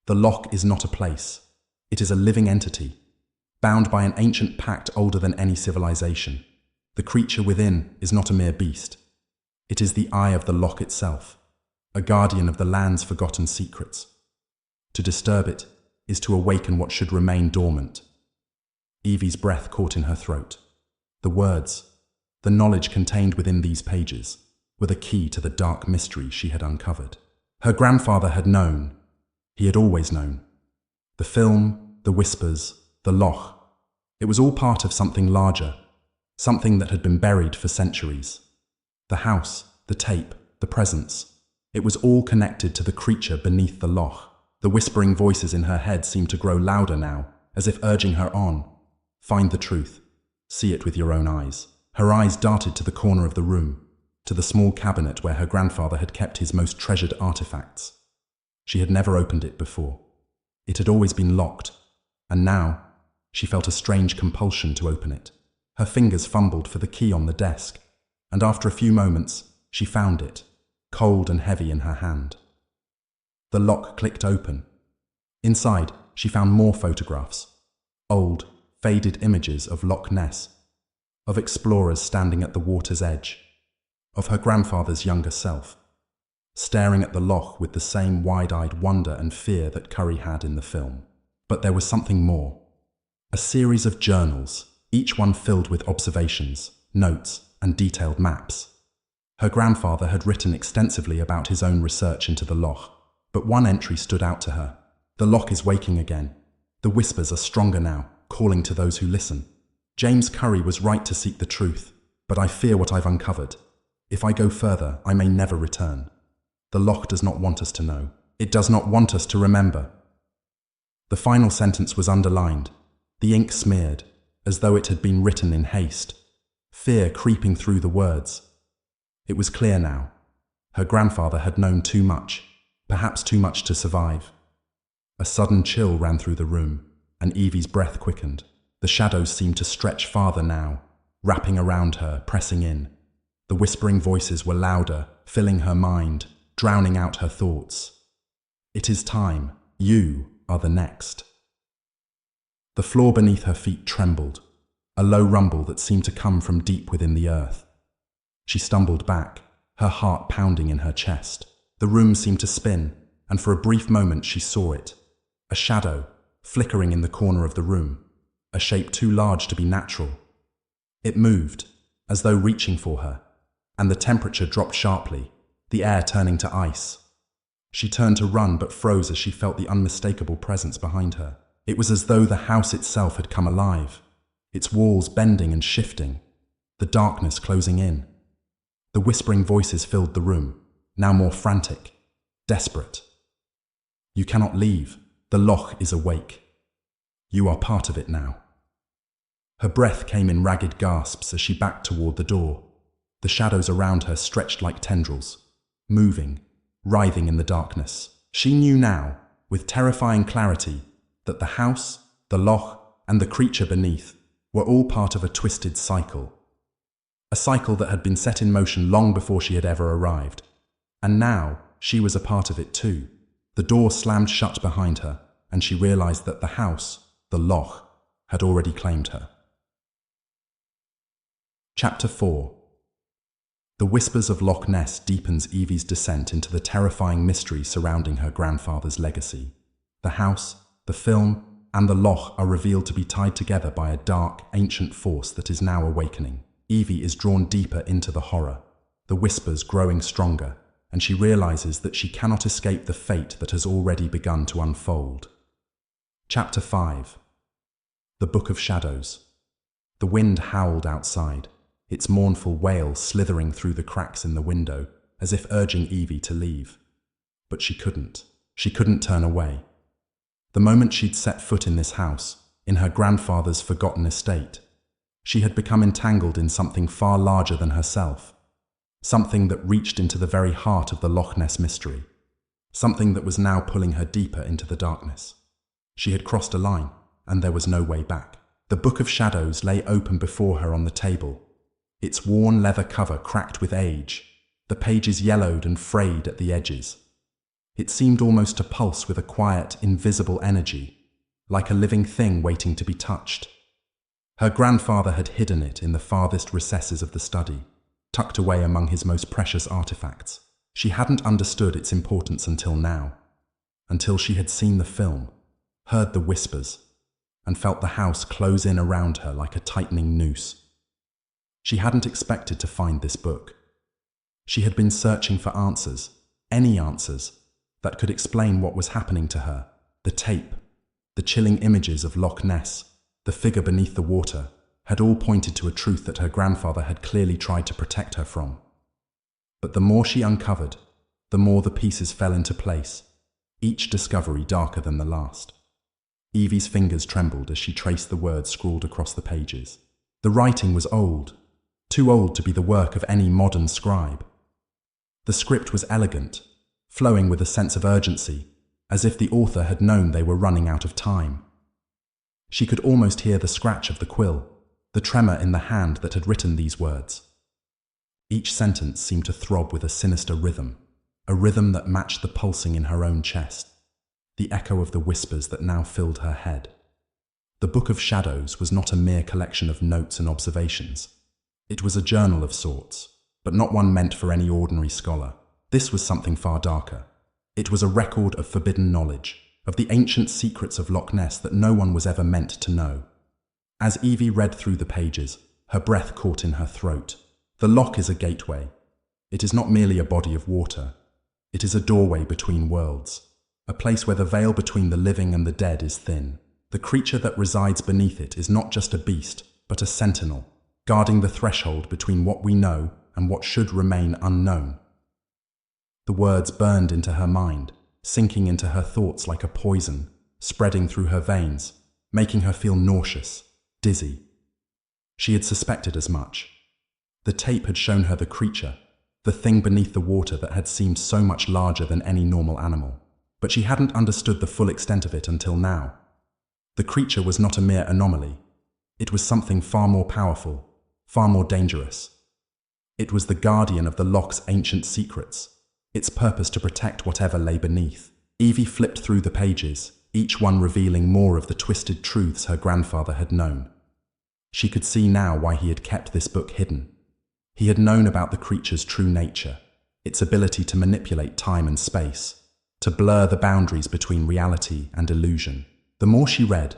Speaker 1: The loch is not a place. It is a living entity, bound by an ancient pact older than any civilization. The creature within is not a mere beast. It is the eye of the loch itself, a guardian of the land's forgotten secrets. To disturb it is to awaken what should remain dormant. Evie's breath caught in her throat. The words, the knowledge contained within these pages, were the key to the dark mystery she had uncovered. Her grandfather had known. He had always known. The film, the whispers, the loch. It was all part of something larger, something that had been buried for centuries. The house, the tape, the presence. It was all connected to the creature beneath the loch. The whispering voices in her head seemed to grow louder now, as if urging her on. Find the truth. See it with your own eyes. Her eyes darted to the corner of the room, to the small cabinet where her grandfather had kept his most treasured artifacts. She had never opened it before. It had always been locked, and now she felt a strange compulsion to open it. Her fingers fumbled for the key on the desk, and after a few moments, she found it, cold and heavy in her hand. The lock clicked open. Inside, she found more photographs. Old, faded images of Loch Ness, of explorers standing at the water's edge, of her grandfather's younger self, staring at the loch with the same wide-eyed wonder and fear that Curry had in the film. But there was something more. A series of journals, each one filled with observations, notes, and detailed maps. Her grandfather had written extensively about his own research into the loch, but one entry stood out to her. The loch is waking again. The whispers are stronger now, calling to those who listen. James Curry was right to seek the truth, but I fear what I've uncovered. If I go further, I may never return. The loch does not want us to know. It does not want us to remember. The final sentence was underlined, the ink smeared, as though it had been written in haste, fear creeping through the words. It was clear now. Her grandfather had known too much, perhaps too much to survive. A sudden chill ran through the room, and Evie's breath quickened. The shadows seemed to stretch farther now, wrapping around her, pressing in. The whispering voices were louder, filling her mind, drowning out her thoughts. It is time. You are the next. The floor beneath her feet trembled, a low rumble that seemed to come from deep within the earth. She stumbled back, her heart pounding in her chest. The room seemed to spin, and for a brief moment she saw it. A shadow, flickering in the corner of the room, a shape too large to be natural. It moved, as though reaching for her, and the temperature dropped sharply, the air turning to ice. She turned to run but froze as she felt the unmistakable presence behind her. It was as though the house itself had come alive, its walls bending and shifting, the darkness closing in. The whispering voices filled the room, now more frantic, desperate. You cannot leave. The loch is awake. You are part of it now. Her breath came in ragged gasps as she backed toward the door. The shadows around her stretched like tendrils, moving, writhing in the darkness. She knew now, with terrifying clarity, that the house, the loch, and the creature beneath were all part of a twisted cycle. A cycle that had been set in motion long before she had ever arrived. And now, she was a part of it too. The door slammed shut behind her, and she realized that the house, the loch, had already claimed her. Chapter 4. The whispers of Loch Ness deepens Evie's descent into the terrifying mystery surrounding her grandfather's legacy. The house, the film, and the loch are revealed to be tied together by a dark, ancient force that is now awakening. Evie is drawn deeper into the horror, the whispers growing stronger, and she realizes that she cannot escape the fate that has already begun to unfold. Chapter 5. The Book of Shadows. The wind howled outside, its mournful wail slithering through the cracks in the window, as if urging Evie to leave. But she couldn't. She couldn't turn away. The moment she'd set foot in this house, in her grandfather's forgotten estate, she had become entangled in something far larger than herself, something that reached into the very heart of the Loch Ness mystery, something that was now pulling her deeper into the darkness. She had crossed a line, and there was no way back. The Book of Shadows lay open before her on the table, its worn leather cover cracked with age, the pages yellowed and frayed at the edges. It seemed almost to pulse with a quiet, invisible energy, like a living thing waiting to be touched. Her grandfather had hidden it in the farthest recesses of the study, tucked away among his most precious artifacts. She hadn't understood its importance until now, until she had seen the film, heard the whispers, and felt the house close in around her like a tightening noose. She hadn't expected to find this book. She had been searching for answers, any answers, that could explain what was happening to her. The tape, the chilling images of Loch Ness, the figure beneath the water, had all pointed to a truth that her grandfather had clearly tried to protect her from. But the more she uncovered, the more the pieces fell into place, each discovery darker than the last. Evie's fingers trembled as she traced the words scrawled across the pages. The writing was old, too old to be the work of any modern scribe. The script was elegant, flowing with a sense of urgency, as if the author had known they were running out of time. She could almost hear the scratch of the quill, the tremor in the hand that had written these words. Each sentence seemed to throb with a sinister rhythm, a rhythm that matched the pulsing in her own chest, the echo of the whispers that now filled her head. The Book of Shadows was not a mere collection of notes and observations. It was a journal of sorts, but not one meant for any ordinary scholar. This was something far darker. It was a record of forbidden knowledge, of the ancient secrets of Loch Ness that no one was ever meant to know. As Evie read through the pages, her breath caught in her throat. The loch is a gateway. It is not merely a body of water. It is a doorway between worlds, a place where the veil between the living and the dead is thin. The creature that resides beneath it is not just a beast, but a sentinel, guarding the threshold between what we know and what should remain unknown. The words burned into her mind, sinking into her thoughts like a poison, spreading through her veins, making her feel nauseous, dizzy. She had suspected as much. The tape had shown her the creature, the thing beneath the water that had seemed so much larger than any normal animal. But she hadn't understood the full extent of it until now. The creature was not a mere anomaly. It was something far more powerful, far more dangerous. It was the guardian of the loch's ancient secrets, its purpose to protect whatever lay beneath. Evie flipped through the pages, each one revealing more of the twisted truths her grandfather had known. She could see now why he had kept this book hidden. He had known about the creature's true nature, its ability to manipulate time and space, to blur the boundaries between reality and illusion. The more she read,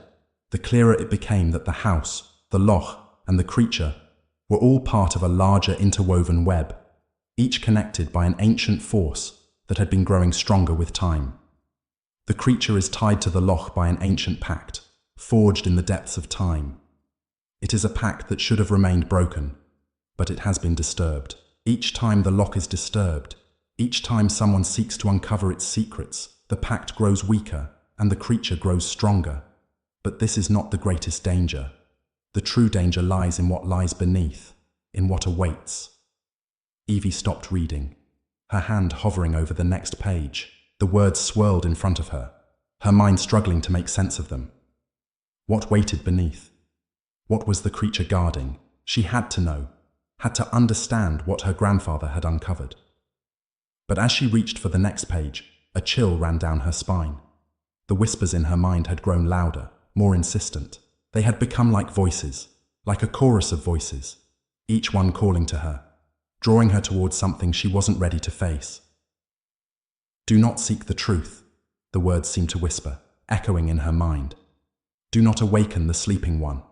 Speaker 1: the clearer it became that the house, the loch, and the creature were all part of a larger interwoven web, each connected by an ancient force that had been growing stronger with time. The creature is tied to the loch by an ancient pact, forged in the depths of time. It is a pact that should have remained broken, but it has been disturbed. Each time the loch is disturbed, each time someone seeks to uncover its secrets, the pact grows weaker and the creature grows stronger. But this is not the greatest danger. The true danger lies in what lies beneath, in what awaits. Evie stopped reading, her hand hovering over the next page. The words swirled in front of her, her mind struggling to make sense of them. What waited beneath? What was the creature guarding? She had to know, had to understand what her grandfather had uncovered. But as she reached for the next page, a chill ran down her spine. The whispers in her mind had grown louder, more insistent. They had become like voices, like a chorus of voices, each one calling to her, drawing her towards something she wasn't ready to face. Do not seek the truth, the words seemed to whisper, echoing in her mind. Do not awaken the sleeping one.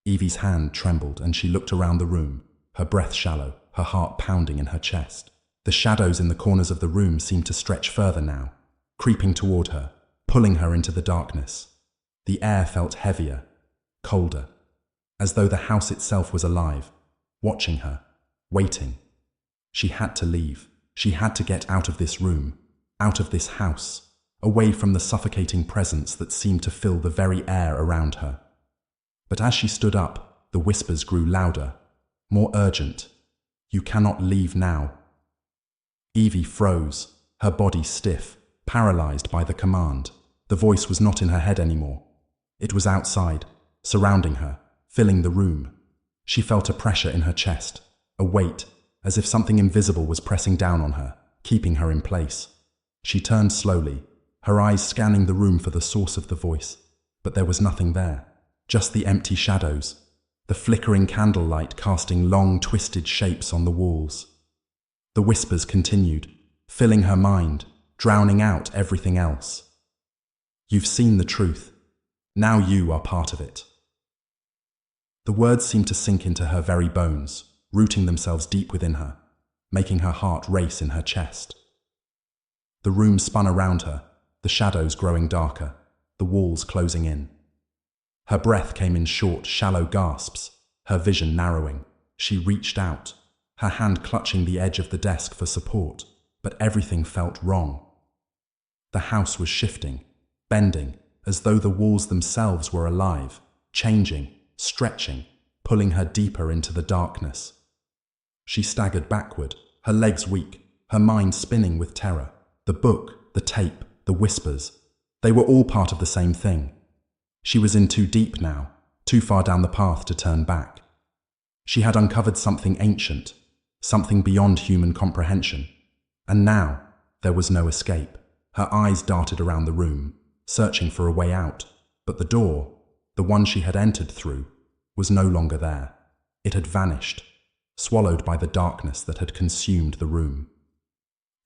Speaker 1: Evie's hand trembled and she looked around the room, her breath shallow, her heart pounding in her chest. The shadows in the corners of the room seemed to stretch further now, creeping toward her, pulling her into the darkness. The air felt heavier, colder, as though the house itself was alive, watching her, waiting. She had to leave. She had to get out of this room, out of this house, away from the suffocating presence that seemed to fill the very air around her. But as she stood up, the whispers grew louder, more urgent. You cannot leave now. Evie froze, her body stiff, paralyzed by the command. The voice was not in her head anymore. It was outside, surrounding her, filling the room. She felt a pressure in her chest, a weight, as if something invisible was pressing down on her, keeping her in place. She turned slowly, her eyes scanning the room for the source of the voice. But there was nothing there, just the empty shadows, the flickering candlelight casting long, twisted shapes on the walls. The whispers continued, filling her mind, drowning out everything else. You've seen the truth. Now you are part of it. The words seemed to sink into her very bones, rooting themselves deep within her, making her heart race in her chest. The room spun around her, the shadows growing darker, the walls closing in. Her breath came in short, shallow gasps, her vision narrowing. She reached out, her hand clutching the edge of the desk for support, but everything felt wrong. The house was shifting, bending, as though the walls themselves were alive, changing, stretching, pulling her deeper into the darkness. She staggered backward, her legs weak, her mind spinning with terror. The book, the tape, the whispers. They were all part of the same thing. She was in too deep now, too far down the path to turn back. She had uncovered something ancient, something beyond human comprehension. And now, there was no escape. Her eyes darted around the room, searching for a way out. But the door, the one she had entered through, was no longer there. It had vanished, swallowed by the darkness that had consumed the room.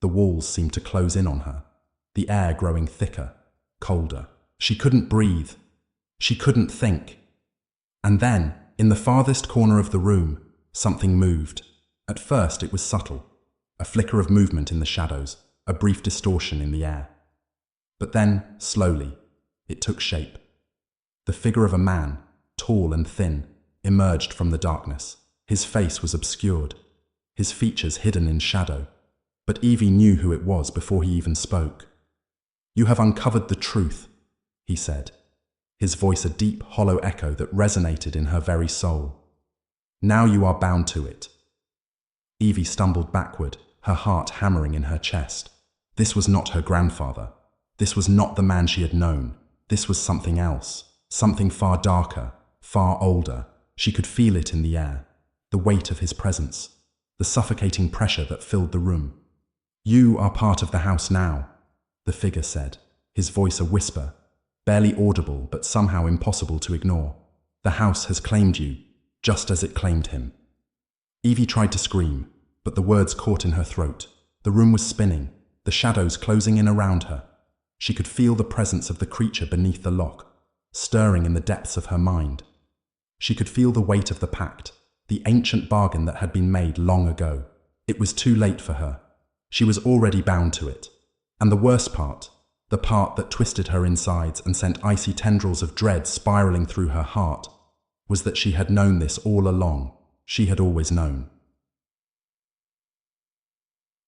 Speaker 1: The walls seemed to close in on her, the air growing thicker, colder. She couldn't breathe. She couldn't think. And then, in the farthest corner of the room, something moved. At first it was subtle, a flicker of movement in the shadows, a brief distortion in the air. But then, slowly, it took shape. The figure of a man, tall and thin, emerged from the darkness. His face was obscured, his features hidden in shadow. But Evie knew who it was before he even spoke. "You have uncovered the truth," he said, his voice a deep, hollow echo that resonated in her very soul. "Now you are bound to it." Evie stumbled backward, her heart hammering in her chest. This was not her grandfather. This was not the man she had known. This was something else, something far darker, far older. She could feel it in the air, the weight of his presence, the suffocating pressure that filled the room. "You are part of the house now," the figure said, his voice a whisper, barely audible but somehow impossible to ignore. "The house has claimed you, just as it claimed him." Evie tried to scream, but the words caught in her throat. The room was spinning, the shadows closing in around her. She could feel the presence of the creature beneath the lock, stirring in the depths of her mind. She could feel the weight of the pact, the ancient bargain that had been made long ago. It was too late for her. She was already bound to it. And the worst part, the part that twisted her insides and sent icy tendrils of dread spiraling through her heart, was that she had known this all along. She had always known.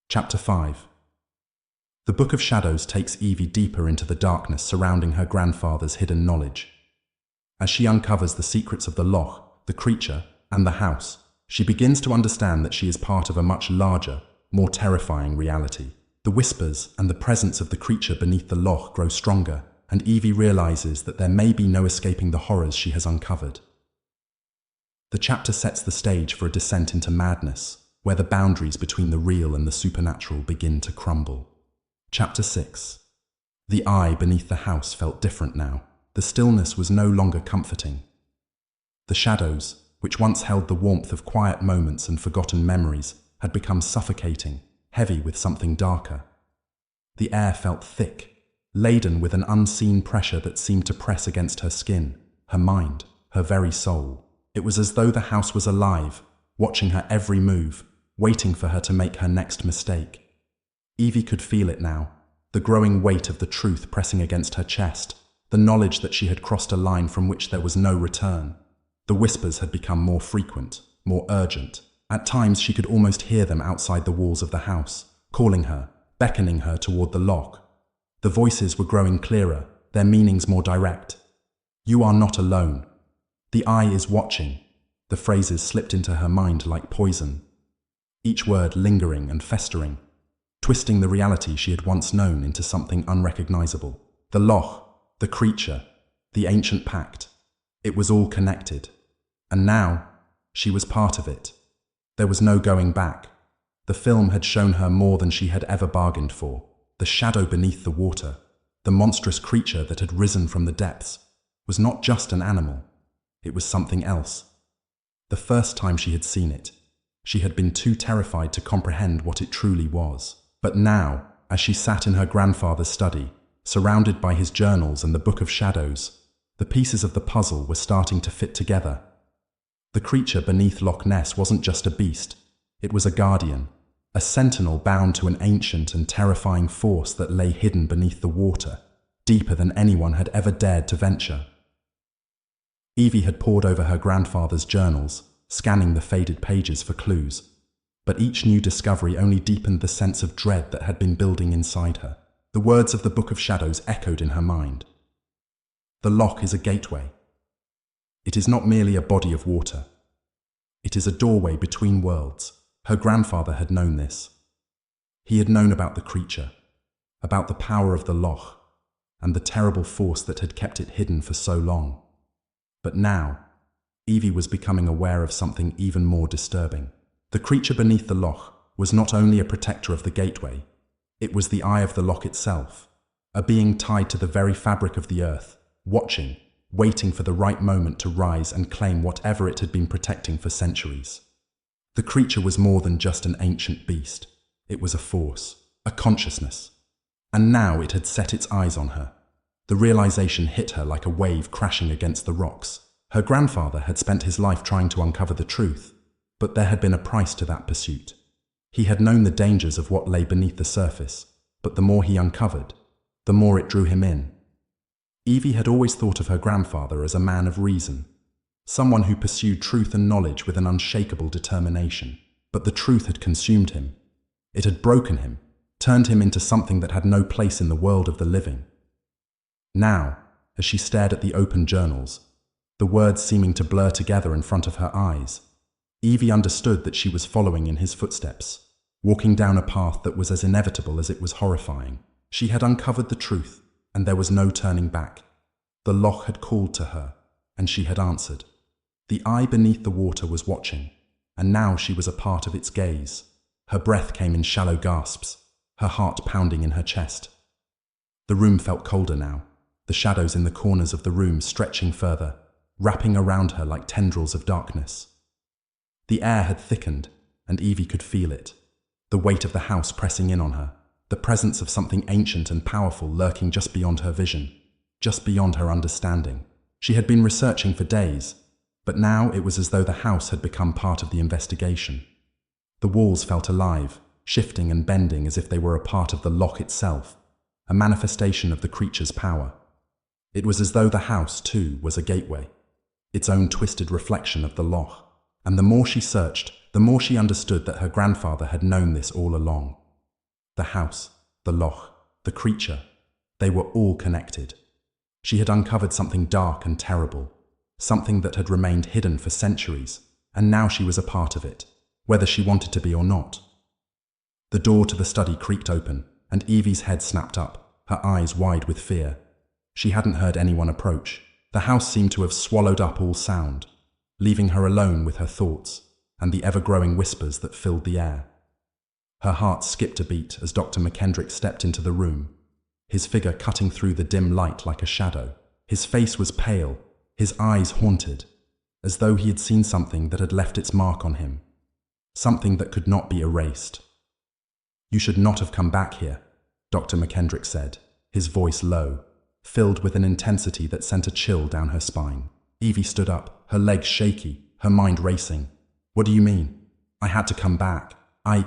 Speaker 1: Chapter 5. The Book of Shadows takes Evie deeper into the darkness surrounding her grandfather's hidden knowledge. As she uncovers the secrets of the loch, the creature, and the house, she begins to understand that she is part of a much larger, more terrifying reality. The whispers and the presence of the creature beneath the loch grow stronger, and Evie realizes that there may be no escaping the horrors she has uncovered. The chapter sets the stage for a descent into madness, where the boundaries between the real and the supernatural begin to crumble. Chapter 6. The eye beneath the house felt different now. The stillness was no longer comforting. The shadows, which once held the warmth of quiet moments and forgotten memories, had become suffocating, heavy with something darker. The air felt thick, laden with an unseen pressure that seemed to press against her skin, her mind, her very soul. It was as though the house was alive, watching her every move, waiting for her to make her next mistake. Evie could feel it now, the growing weight of the truth pressing against her chest, the knowledge that she had crossed a line from which there was no return. The whispers had become more frequent, more urgent. At times she could almost hear them outside the walls of the house, calling her, beckoning her toward the loch. The voices were growing clearer, their meanings more direct. "You are not alone. The eye is watching." The phrases slipped into her mind like poison, each word lingering and festering, twisting the reality she had once known into something unrecognizable. The loch, the creature, the ancient pact. It was all connected. And now, she was part of it. There was no going back. The film had shown her more than she had ever bargained for. The shadow beneath the water, the monstrous creature that had risen from the depths, was not just an animal. It was something else. The first time she had seen it, she had been too terrified to comprehend what it truly was. But now, as she sat in her grandfather's study, surrounded by his journals and the Book of Shadows, the pieces of the puzzle were starting to fit together. The creature beneath Loch Ness wasn't just a beast. It was a guardian, a sentinel bound to an ancient and terrifying force that lay hidden beneath the water, deeper than anyone had ever dared to venture. Evie had pored over her grandfather's journals, scanning the faded pages for clues, but each new discovery only deepened the sense of dread that had been building inside her. The words of the Book of Shadows echoed in her mind. The loch is a gateway. It is not merely a body of water. It is a doorway between worlds. Her grandfather had known this. He had known about the creature, about the power of the loch, and the terrible force that had kept it hidden for so long. But now, Evie was becoming aware of something even more disturbing. The creature beneath the loch was not only a protector of the gateway, it was the eye of the loch itself, a being tied to the very fabric of the earth, watching, waiting for the right moment to rise and claim whatever it had been protecting for centuries. The creature was more than just an ancient beast. It was a force, a consciousness. And now it had set its eyes on her. The realization hit her like a wave crashing against the rocks. Her grandfather had spent his life trying to uncover the truth, but there had been a price to that pursuit. He had known the dangers of what lay beneath the surface, but the more he uncovered, the more it drew him in. Evie had always thought of her grandfather as a man of reason, someone who pursued truth and knowledge with an unshakable determination. But the truth had consumed him. It had broken him, turned him into something that had no place in the world of the living. Now, as she stared at the open journals, the words seeming to blur together in front of her eyes, Evie understood that she was following in his footsteps, walking down a path that was as inevitable as it was horrifying. She had uncovered the truth, and there was no turning back. The loch had called to her, and she had answered. The eye beneath the water was watching, and now she was a part of its gaze. Her breath came in shallow gasps, her heart pounding in her chest. The room felt colder now, the shadows in the corners of the room stretching further, wrapping around her like tendrils of darkness. The air had thickened, and Evie could feel it, the weight of the house pressing in on her, the presence of something ancient and powerful lurking just beyond her vision, just beyond her understanding. She had been researching for days, but now it was as though the house had become part of the investigation. The walls felt alive, shifting and bending as if they were a part of the loch itself, a manifestation of the creature's power. It was as though the house, too, was a gateway, its own twisted reflection of the loch. And the more she searched, the more she understood that her grandfather had known this all along. The house, the loch, the creature, they were all connected. She had uncovered something dark and terrible, something that had remained hidden for centuries, and now she was a part of it, whether she wanted to be or not. The door to the study creaked open, and Evie's head snapped up, her eyes wide with fear. She hadn't heard anyone approach. The house seemed to have swallowed up all sound, leaving her alone with her thoughts and the ever-growing whispers that filled the air. Her heart skipped a beat as Dr. McKendrick stepped into the room, his figure cutting through the dim light like a shadow. His face was pale, his eyes haunted, as though he had seen something that had left its mark on him, something that could not be erased. "You should not have come back here," Dr. McKendrick said, his voice low, filled with an intensity that sent a chill down her spine. Evie stood up, her legs shaky, her mind racing. "What do you mean? I had to come back. I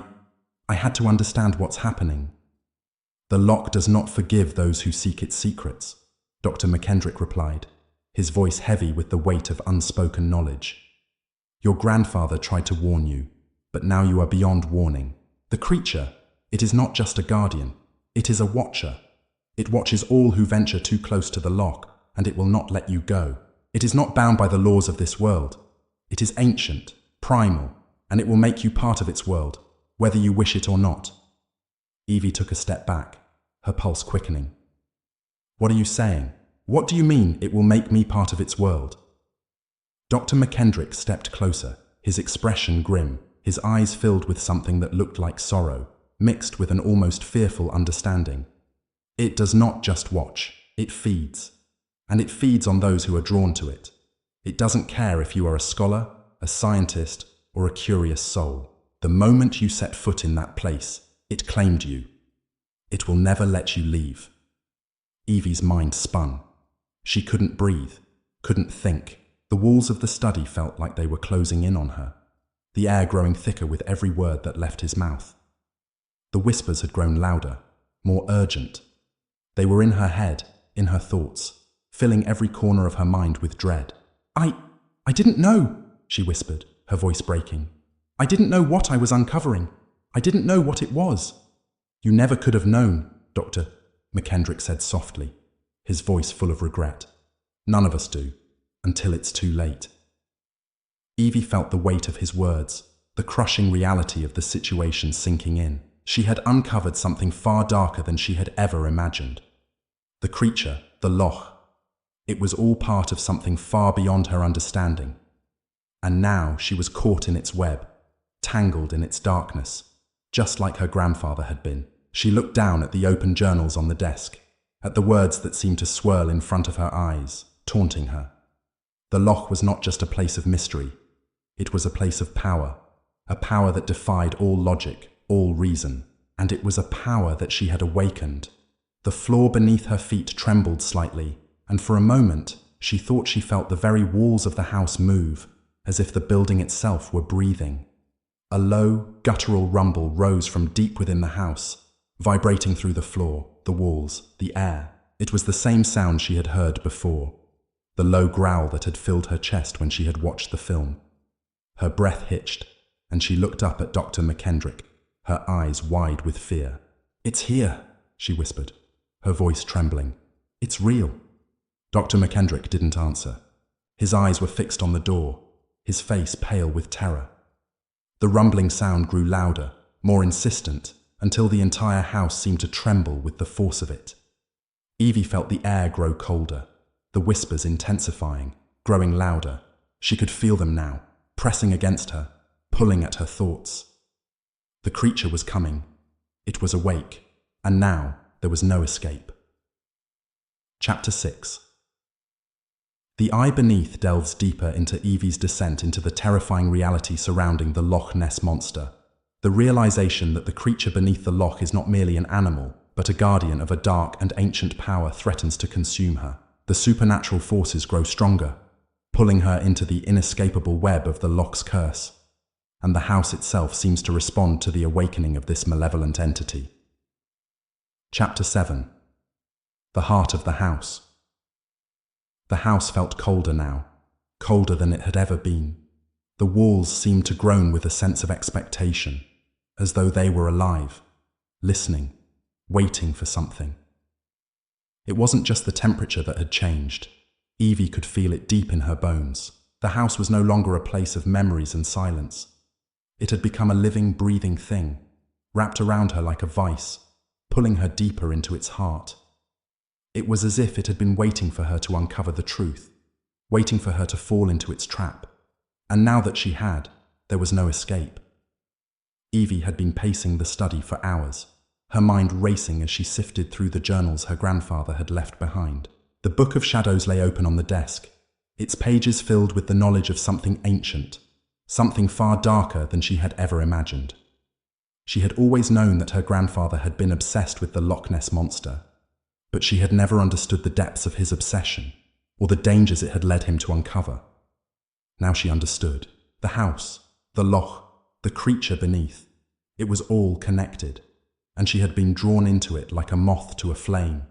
Speaker 1: had to understand what's happening." "The loch does not forgive those who seek its secrets," Dr. McKendrick replied, his voice heavy with the weight of unspoken knowledge. "Your grandfather tried to warn you, but now you are beyond warning. The creature, it is not just a guardian, it is a watcher. It watches all who venture too close to the loch, and it will not let you go. It is not bound by the laws of this world. It is ancient, primal, and it will make you part of its world, whether you wish it or not." Evie took a step back, her pulse quickening. "What are you saying? What do you mean it will make me part of its world?" Dr. McKendrick stepped closer, his expression grim, his eyes filled with something that looked like sorrow, mixed with an almost fearful understanding. "It does not just watch, it feeds. And it feeds on those who are drawn to it. It doesn't care if you are a scholar, a scientist, or a curious soul. The moment you set foot in that place, it claimed you. It will never let you leave." Evie's mind spun. She couldn't breathe, couldn't think. The walls of the study felt like they were closing in on her, the air growing thicker with every word that left his mouth. The whispers had grown louder, more urgent. They were in her head, in her thoughts, filling every corner of her mind with dread. I didn't know," she whispered, her voice breaking. "I didn't know what I was uncovering. I didn't know what it was." "You never could have known," Dr. McKendrick said softly, his voice full of regret. "None of us do, until it's too late." Evie felt the weight of his words, the crushing reality of the situation sinking in. She had uncovered something far darker than she had ever imagined. The creature, the Loch, it was all part of something far beyond her understanding. And now she was caught in its web, tangled in its darkness, just like her grandfather had been. She looked down at the open journals on the desk, at the words that seemed to swirl in front of her eyes, taunting her. The Loch was not just a place of mystery. It was a place of power, a power that defied all logic, all reason, and it was a power that she had awakened. The floor beneath her feet trembled slightly, and for a moment she thought she felt the very walls of the house move, as if the building itself were breathing. A low, guttural rumble rose from deep within the house, vibrating through the floor, the walls, the air. It was the same sound she had heard before, the low growl that had filled her chest when she had watched the film. Her breath hitched, and she looked up at Dr. McKendrick, her eyes wide with fear. "It's here," she whispered, her voice trembling. "It's real." Dr. McKendrick didn't answer. His eyes were fixed on the door, his face pale with terror. The rumbling sound grew louder, more insistent, until the entire house seemed to tremble with the force of it. Evie felt the air grow colder, the whispers intensifying, growing louder. She could feel them now, pressing against her, pulling at her thoughts. The creature was coming. It was awake, and now there was no escape. Chapter 6. The Eye Beneath delves deeper into Evie's descent into the terrifying reality surrounding the Loch Ness Monster. The realization that the creature beneath the loch is not merely an animal, but a guardian of a dark and ancient power threatens to consume her. The supernatural forces grow stronger, pulling her into the inescapable web of the loch's curse, and the house itself seems to respond to the awakening of this malevolent entity. Chapter 7. The Heart of the House. The house felt colder now, colder than it had ever been. The walls seemed to groan with a sense of expectation, as though they were alive, listening, waiting for something. It wasn't just the temperature that had changed. Evie could feel it deep in her bones. The house was no longer a place of memories and silence. It had become a living, breathing thing, wrapped around her like a vice, pulling her deeper into its heart. It was as if it had been waiting for her to uncover the truth, waiting for her to fall into its trap. And now that she had, there was no escape. Evie had been pacing the study for hours, her mind racing as she sifted through the journals her grandfather had left behind. The Book of Shadows lay open on the desk, its pages filled with the knowledge of something ancient, something far darker than she had ever imagined. She had always known that her grandfather had been obsessed with the Loch Ness Monster, but she had never understood the depths of his obsession, or the dangers it had led him to uncover. Now she understood. The house, the loch, the creature beneath. It was all connected, and she had been drawn into it like a moth to a flame.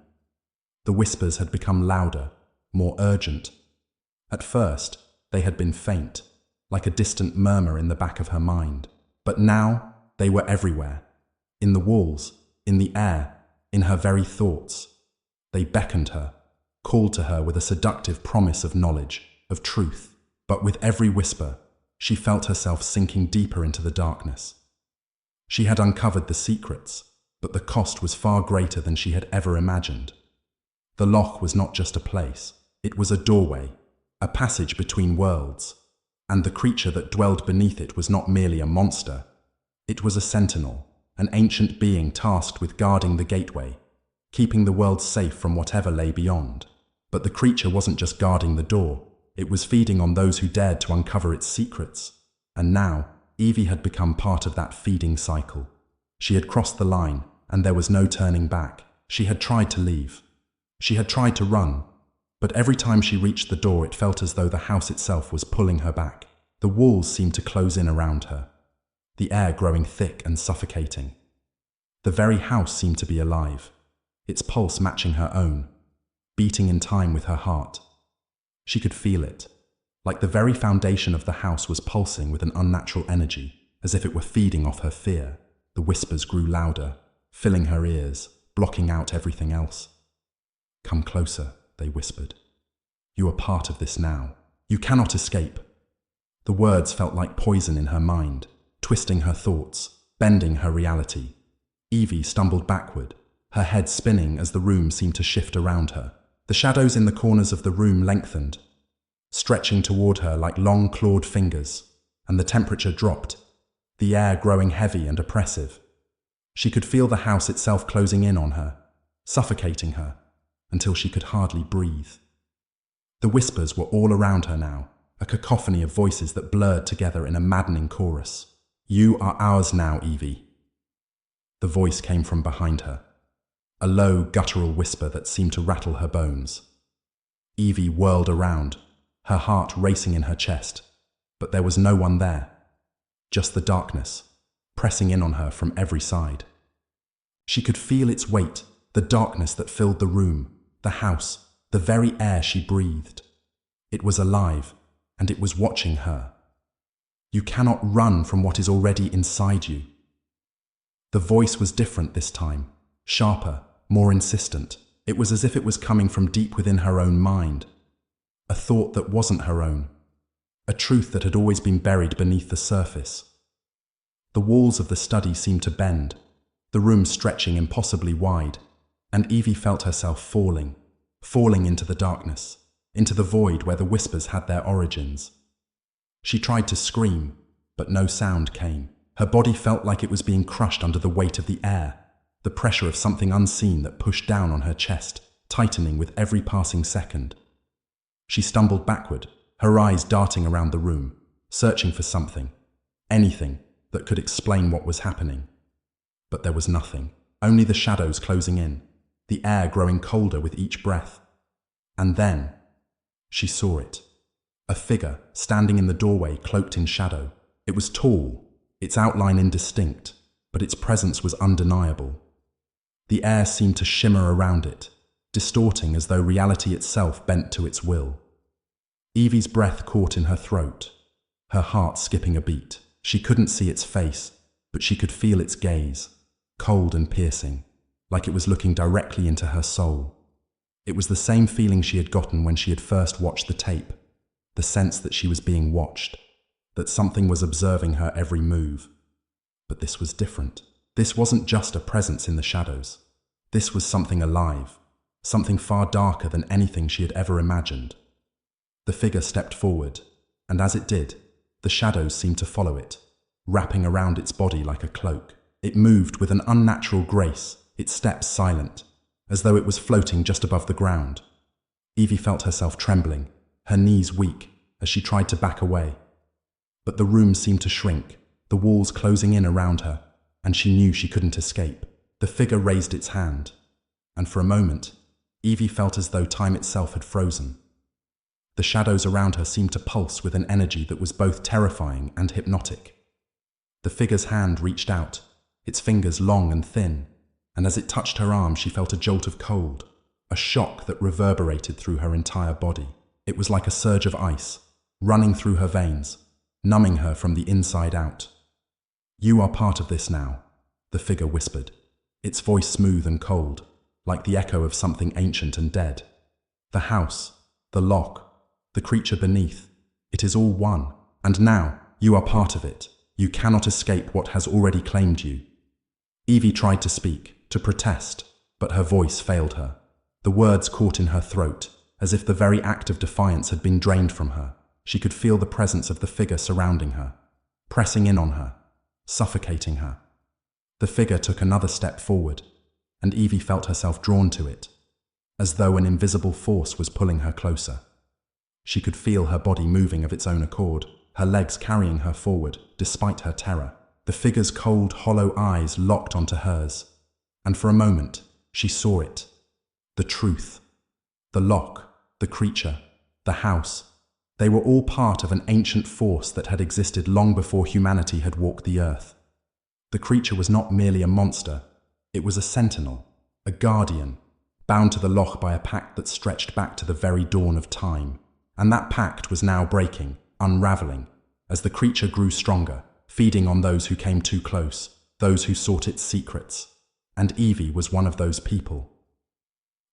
Speaker 1: The whispers had become louder, more urgent. At first, they had been faint, like a distant murmur in the back of her mind. But now, they were everywhere. In the walls, in the air, in her very thoughts. They beckoned her, called to her with a seductive promise of knowledge, of truth. But with every whisper, she felt herself sinking deeper into the darkness. She had uncovered the secrets, but the cost was far greater than she had ever imagined. The loch was not just a place, it was a doorway, a passage between worlds, and the creature that dwelled beneath it was not merely a monster. It was a sentinel, an ancient being tasked with guarding the gateway, keeping the world safe from whatever lay beyond. But the creature wasn't just guarding the door, it was feeding on those who dared to uncover its secrets. And now, Evie had become part of that feeding cycle. She had crossed the line, and there was no turning back. She had tried to leave. She had tried to run, but every time she reached the door it felt as though the house itself was pulling her back. The walls seemed to close in around her, the air growing thick and suffocating. The very house seemed to be alive, its pulse matching her own, beating in time with her heart. She could feel it, like the very foundation of the house was pulsing with an unnatural energy, as if it were feeding off her fear. The whispers grew louder, filling her ears, blocking out everything else. "Come closer," they whispered. "You are part of this now. You cannot escape." The words felt like poison in her mind, twisting her thoughts, bending her reality. Evie stumbled backward, her head spinning as the room seemed to shift around her. The shadows in the corners of the room lengthened, stretching toward her like long clawed fingers, and the temperature dropped, the air growing heavy and oppressive. She could feel the house itself closing in on her, suffocating her, until she could hardly breathe. The whispers were all around her now, a cacophony of voices that blurred together in a maddening chorus. "You are ours now, Evie." The voice came from behind her, a low, guttural whisper that seemed to rattle her bones. Evie whirled around, her heart racing in her chest, but there was no one there, just the darkness, pressing in on her from every side. She could feel its weight, the darkness that filled the room, the house, the very air she breathed. It was alive, and it was watching her. You cannot run from what is already inside you. The voice was different this time, sharper, more insistent. It was as if it was coming from deep within her own mind. A thought that wasn't her own, a truth that had always been buried beneath the surface. The walls of the study seemed to bend, the room stretching impossibly wide, and Evie felt herself falling into the darkness, into the void where the whispers had their origins. She tried to scream, but no sound came. Her body felt like it was being crushed under the weight of the air, the pressure of something unseen that pushed down on her chest, tightening with every passing second. She stumbled backward, her eyes darting around the room, searching for something, anything that could explain what was happening. But there was nothing, only the shadows closing in, the air growing colder with each breath. And then she saw it. A figure standing in the doorway, cloaked in shadow. It was tall, its outline indistinct, but its presence was undeniable. The air seemed to shimmer around it, distorting as though reality itself bent to its will. Evie's breath caught in her throat, her heart skipping a beat. She couldn't see its face, but she could feel its gaze, cold and piercing, like it was looking directly into her soul. It was the same feeling she had gotten when she had first watched the tape, the sense that she was being watched, that something was observing her every move. But this was different. This wasn't just a presence in the shadows. This was something alive, something far darker than anything she had ever imagined. The figure stepped forward, and as it did, the shadows seemed to follow it, wrapping around its body like a cloak. It moved with an unnatural grace, its steps silent, as though it was floating just above the ground. Evie felt herself trembling, her knees weak, as she tried to back away. But the room seemed to shrink, the walls closing in around her, and she knew she couldn't escape. The figure raised its hand, and for a moment, Evie felt as though time itself had frozen. The shadows around her seemed to pulse with an energy that was both terrifying and hypnotic. The figure's hand reached out, its fingers long and thin, and as it touched her arm she felt a jolt of cold, a shock that reverberated through her entire body. It was like a surge of ice, running through her veins, numbing her from the inside out. "You are part of this now," the figure whispered, its voice smooth and cold, like the echo of something ancient and dead. "The house, the lock, the creature beneath, it is all one, and now you are part of it. You cannot escape what has already claimed you." Evie tried to speak, to protest, but her voice failed her. The words caught in her throat, as if the very act of defiance had been drained from her. She could feel the presence of the figure surrounding her, pressing in on her, suffocating her. The figure took another step forward, and Evie felt herself drawn to it, as though an invisible force was pulling her closer. She could feel her body moving of its own accord, her legs carrying her forward, despite her terror. The figure's cold, hollow eyes locked onto hers, and for a moment, she saw it. The truth. The lock, the creature, the house. They were all part of an ancient force that had existed long before humanity had walked the earth. The creature was not merely a monster, it was a sentinel, a guardian, bound to the loch by a pact that stretched back to the very dawn of time. And that pact was now breaking, unraveling, as the creature grew stronger, feeding on those who came too close, those who sought its secrets. And Evie was one of those people.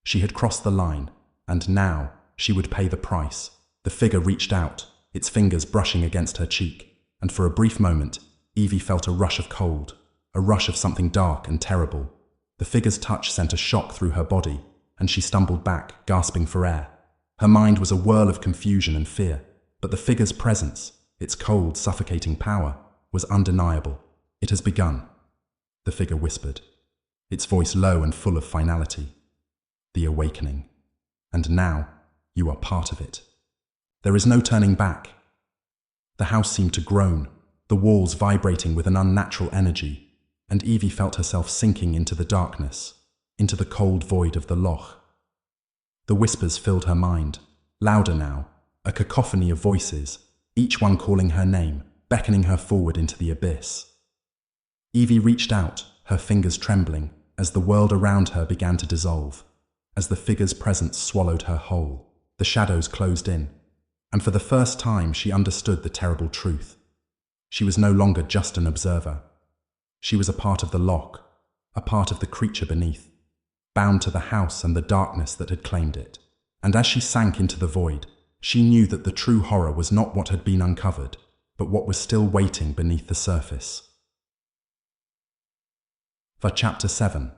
Speaker 1: She had crossed the line, and now she would pay the price. The figure reached out, its fingers brushing against her cheek, and for a brief moment, Evie felt a rush of cold, a rush of something dark and terrible. The figure's touch sent a shock through her body, and she stumbled back, gasping for air. Her mind was a whirl of confusion and fear, but the figure's presence, its cold, suffocating power, was undeniable. "It has begun," the figure whispered, its voice low and full of finality. "The awakening. And now, you are part of it. There is no turning back." The house seemed to groan, the walls vibrating with an unnatural energy, and Evie felt herself sinking into the darkness, into the cold void of the loch. The whispers filled her mind, louder now, a cacophony of voices, each one calling her name, beckoning her forward into the abyss. Evie reached out, her fingers trembling, as the world around her began to dissolve, as the figure's presence swallowed her whole. The shadows closed in, and for the first time she understood the terrible truth. She was no longer just an observer. She was a part of the loch, a part of the creature beneath, bound to the house and the darkness that had claimed it. And as she sank into the void, she knew that the true horror was not what had been uncovered, but what was still waiting beneath the surface. For Chapter 7.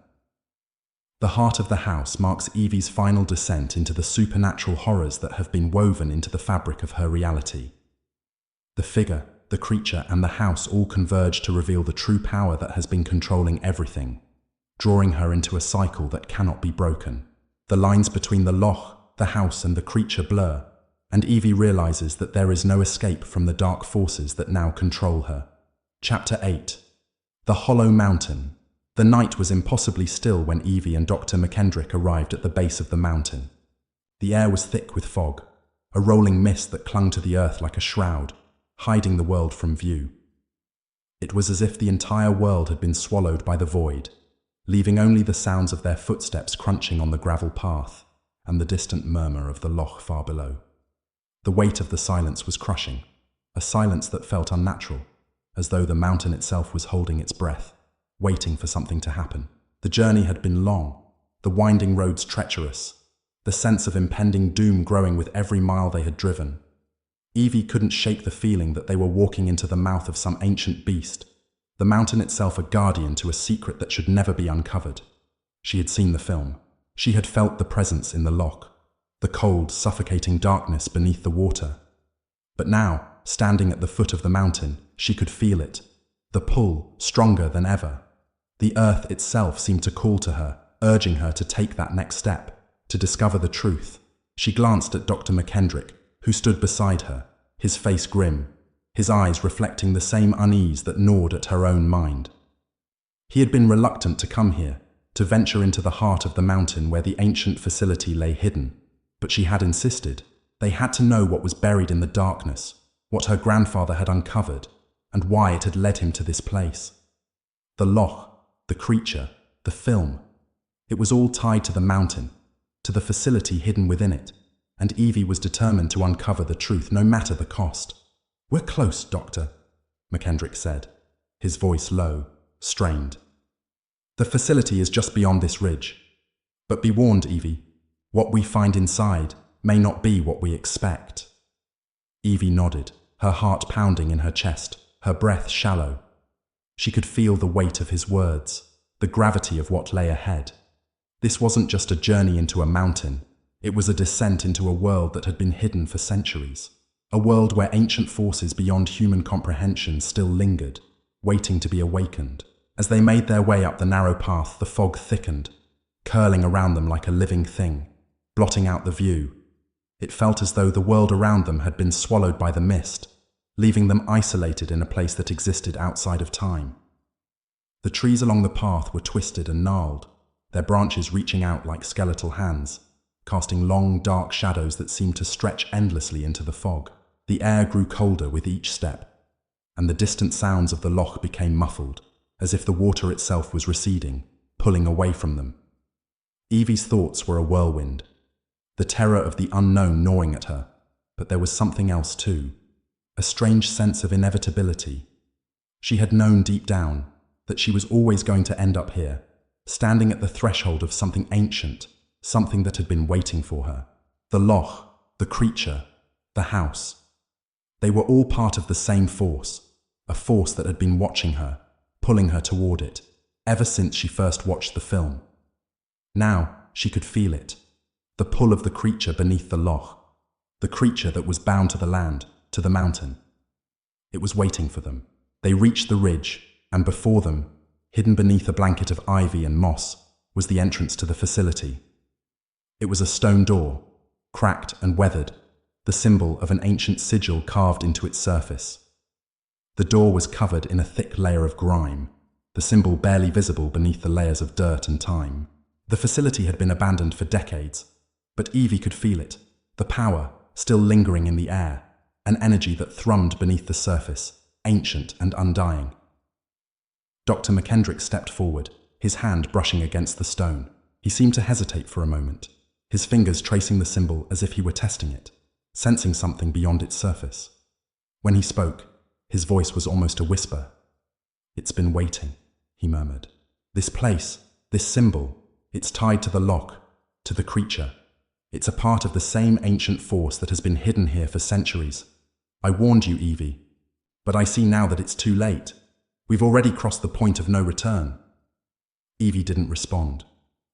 Speaker 1: The heart of the house marks Evie's final descent into the supernatural horrors that have been woven into the fabric of her reality. The figure, the creature, and the house all converge to reveal the true power that has been controlling everything, drawing her into a cycle that cannot be broken. The lines between the loch, the house, and the creature blur, and Evie realizes that there is no escape from the dark forces that now control her. Chapter 8. The Hollow Mountain. The night was impossibly still when Evie and Dr. McKendrick arrived at the base of the mountain. The air was thick with fog, a rolling mist that clung to the earth like a shroud, hiding the world from view. It was as if the entire world had been swallowed by the void, leaving only the sounds of their footsteps crunching on the gravel path and the distant murmur of the loch far below. The weight of the silence was crushing, a silence that felt unnatural, as though the mountain itself was holding its breath, waiting for something to happen. The journey had been long, the winding roads treacherous, the sense of impending doom growing with every mile they had driven. Evie couldn't shake the feeling that they were walking into the mouth of some ancient beast, the mountain itself a guardian to a secret that should never be uncovered. She had seen the film. She had felt the presence in the loch, the cold, suffocating darkness beneath the water. But now, standing at the foot of the mountain, she could feel it, the pull stronger than ever. The earth itself seemed to call to her, urging her to take that next step, to discover the truth. She glanced at Dr. McKendrick, who stood beside her, his face grim, his eyes reflecting the same unease that gnawed at her own mind. He had been reluctant to come here, to venture into the heart of the mountain where the ancient facility lay hidden, but she had insisted. They had to know what was buried in the darkness, what her grandfather had uncovered, and why it had led him to this place. The loch, the creature, the film. It was all tied to the mountain, to the facility hidden within it, and Evie was determined to uncover the truth no matter the cost. "We're close, Doctor," McKendrick said, his voice low, strained. "The facility is just beyond this ridge. But be warned, Evie, what we find inside may not be what we expect." Evie nodded, her heart pounding in her chest, her breath shallow. She could feel the weight of his words, the gravity of what lay ahead. This wasn't just a journey into a mountain, it was a descent into a world that had been hidden for centuries. A world where ancient forces beyond human comprehension still lingered, waiting to be awakened. As they made their way up the narrow path, the fog thickened, curling around them like a living thing, blotting out the view. It felt as though the world around them had been swallowed by the mist, leaving them isolated in a place that existed outside of time. The trees along the path were twisted and gnarled, their branches reaching out like skeletal hands, casting long, dark shadows that seemed to stretch endlessly into the fog. The air grew colder with each step, and the distant sounds of the loch became muffled, as if the water itself was receding, pulling away from them. Evie's thoughts were a whirlwind, the terror of the unknown gnawing at her, but there was something else too, a strange sense of inevitability. She had known deep down that she was always going to end up here, standing at the threshold of something ancient, something that had been waiting for her. The loch, the creature, the house. They were all part of the same force, a force that had been watching her, pulling her toward it, ever since she first watched the film. Now she could feel it, the pull of the creature beneath the loch, the creature that was bound to the land, to the mountain. It was waiting for them. They reached the ridge, and before them, hidden beneath a blanket of ivy and moss, was the entrance to the facility. It was a stone door, cracked and weathered, the symbol of an ancient sigil carved into its surface. The door was covered in a thick layer of grime, the symbol barely visible beneath the layers of dirt and time. The facility had been abandoned for decades, but Evie could feel it, the power still lingering in the air, an energy that thrummed beneath the surface, ancient and undying. Dr. McKendrick stepped forward, his hand brushing against the stone. He seemed to hesitate for a moment, his fingers tracing the symbol as if he were testing it, sensing something beyond its surface. When he spoke, his voice was almost a whisper. "It's been waiting," he murmured. "This place, this symbol, it's tied to the loch, to the creature. It's a part of the same ancient force that has been hidden here for centuries. I warned you, Evie, but I see now that it's too late. We've already crossed the point of no return." Evie didn't respond.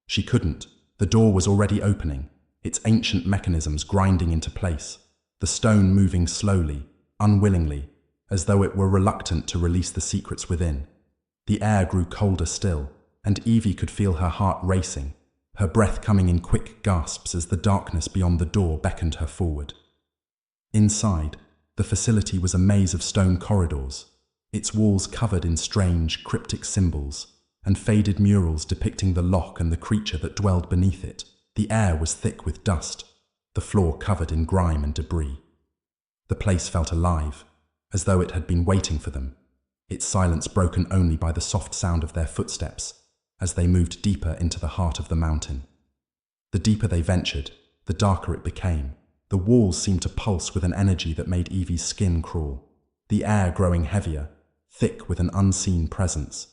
Speaker 1: She couldn't. The door was already opening, its ancient mechanisms grinding into place, the stone moving slowly, unwillingly, as though it were reluctant to release the secrets within. The air grew colder still, and Evie could feel her heart racing, her breath coming in quick gasps as the darkness beyond the door beckoned her forward. Inside, the facility was a maze of stone corridors, its walls covered in strange, cryptic symbols, and faded murals depicting the loch and the creature that dwelled beneath it. The air was thick with dust, the floor covered in grime and debris. The place felt alive, as though it had been waiting for them, its silence broken only by the soft sound of their footsteps as they moved deeper into the heart of the mountain. The deeper they ventured, the darker it became. The walls seemed to pulse with an energy that made Evie's skin crawl, the air growing heavier, thick with an unseen presence.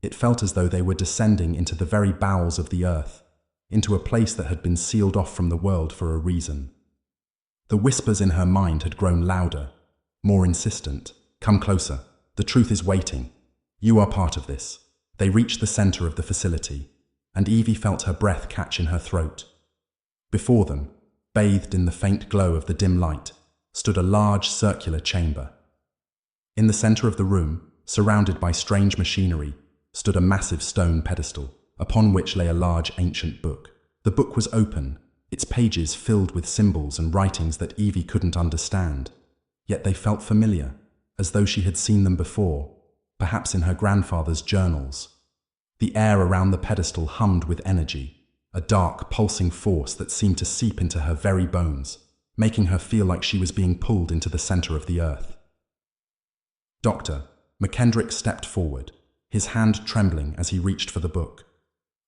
Speaker 1: It felt as though they were descending into the very bowels of the earth, into a place that had been sealed off from the world for a reason. The whispers in her mind had grown louder, more insistent. "Come closer. The truth is waiting. You are part of this." They reached the center of the facility, and Evie felt her breath catch in her throat. Before them, bathed in the faint glow of the dim light, stood a large circular chamber. In the center of the room, surrounded by strange machinery, stood a massive stone pedestal, upon which lay a large ancient book. The book was open, its pages filled with symbols and writings that Evie couldn't understand. Yet they felt familiar, as though she had seen them before, perhaps in her grandfather's journals. The air around the pedestal hummed with energy, a dark, pulsing force that seemed to seep into her very bones, making her feel like she was being pulled into the center of the earth. Dr. McKendrick stepped forward, his hand trembling as he reached for the book.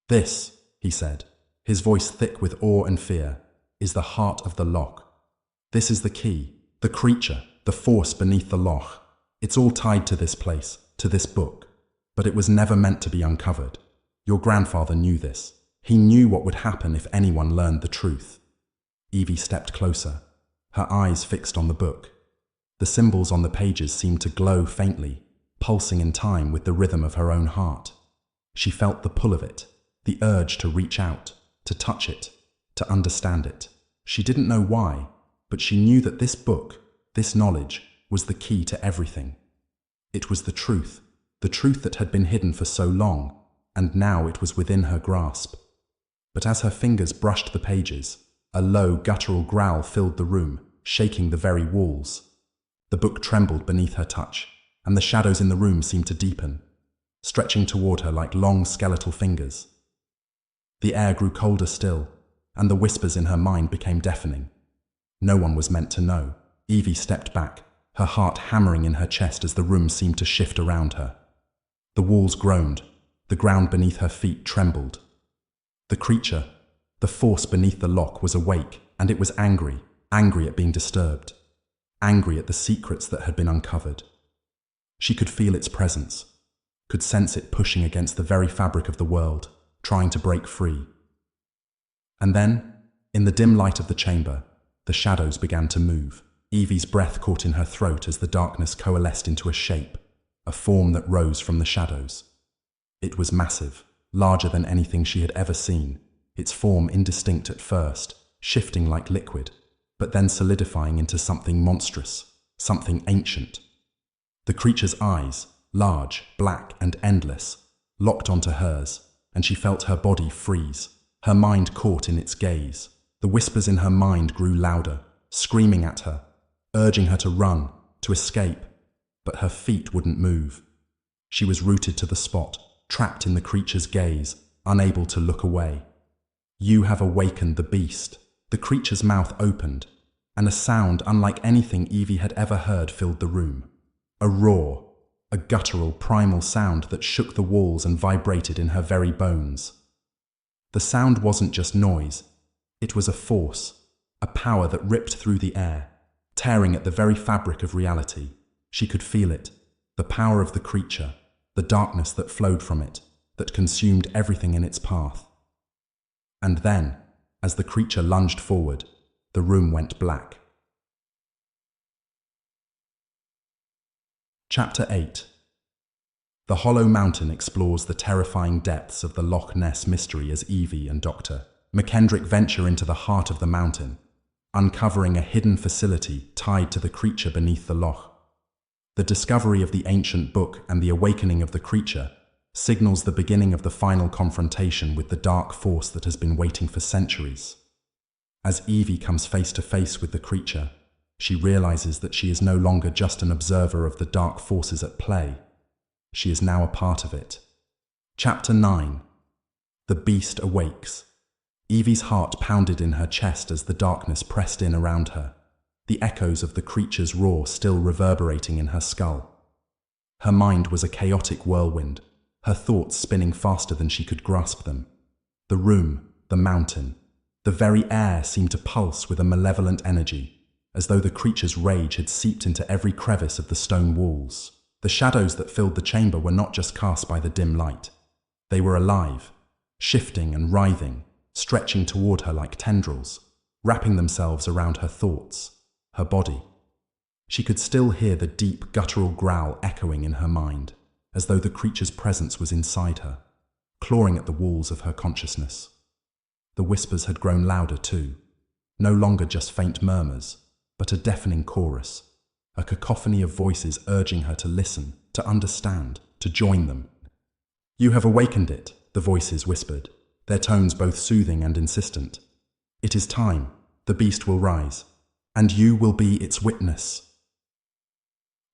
Speaker 1: "This," he said, his voice thick with awe and fear, "is the heart of the loch. This is the key, the creature, the force beneath the loch. It's all tied to this place, to this book. But it was never meant to be uncovered. Your grandfather knew this. He knew what would happen if anyone learned the truth." Evie stepped closer, her eyes fixed on the book. The symbols on the pages seemed to glow faintly, pulsing in time with the rhythm of her own heart. She felt the pull of it, the urge to reach out, to touch it, to understand it. She didn't know why, but she knew that this book, this knowledge, was the key to everything. It was the truth that had been hidden for so long, and now it was within her grasp. But as her fingers brushed the pages, a low, guttural growl filled the room, shaking the very walls. The book trembled beneath her touch, and the shadows in the room seemed to deepen, stretching toward her like long skeletal fingers. The air grew colder still, and the whispers in her mind became deafening. No one was meant to know. Evie stepped back, her heart hammering in her chest as the room seemed to shift around her. The walls groaned, the ground beneath her feet trembled. The creature, the force beneath the loch, was awake, and it was angry at being disturbed, angry at the secrets that had been uncovered. She could feel its presence, could sense it pushing against the very fabric of the world, trying to break free. And then, in the dim light of the chamber, the shadows began to move. Evie's breath caught in her throat as the darkness coalesced into a shape, a form that rose from the shadows. It was massive, larger than anything she had ever seen, its form indistinct at first, shifting like liquid, but then solidifying into something monstrous, something ancient. The creature's eyes, large, black, and endless, locked onto hers, and she felt her body freeze, her mind caught in its gaze. The whispers in her mind grew louder, screaming at her, urging her to run, to escape, but her feet wouldn't move. She was rooted to the spot, trapped in the creature's gaze, unable to look away. "You have awakened the beast." The creature's mouth opened, and a sound unlike anything Evie had ever heard filled the room. A roar, a guttural, primal sound that shook the walls and vibrated in her very bones. The sound wasn't just noise, it was a force, a power that ripped through the air, tearing at the very fabric of reality. She could feel it, the power of the creature, the darkness that flowed from it, that consumed everything in its path. And then, as the creature lunged forward, the room went black. Chapter 8. The Hollow Mountain explores the terrifying depths of the Loch Ness mystery as Evie and Dr. McKendrick venture into the heart of the mountain, uncovering a hidden facility tied to the creature beneath the loch. The discovery of the ancient book and the awakening of the creature signals the beginning of the final confrontation with the dark force that has been waiting for centuries. As Evie comes face to face with the creature, she realizes that she is no longer just an observer of the dark forces at play. She is now a part of it. Chapter 9. The Beast Awakes. Evie's heart pounded in her chest as the darkness pressed in around her, the echoes of the creature's roar still reverberating in her skull. Her mind was a chaotic whirlwind, her thoughts spinning faster than she could grasp them. The room, the mountain, the very air seemed to pulse with a malevolent energy, as though the creature's rage had seeped into every crevice of the stone walls. The shadows that filled the chamber were not just cast by the dim light. They were alive, shifting and writhing, stretching toward her like tendrils, wrapping themselves around her thoughts, her body. She could still hear the deep, guttural growl echoing in her mind, as though the creature's presence was inside her, clawing at the walls of her consciousness. The whispers had grown louder too, no longer just faint murmurs, but a deafening chorus, a cacophony of voices urging her to listen, to understand, to join them. "You have awakened it," the voices whispered, their tones both soothing and insistent. "It is time. The beast will rise, and you will be its witness."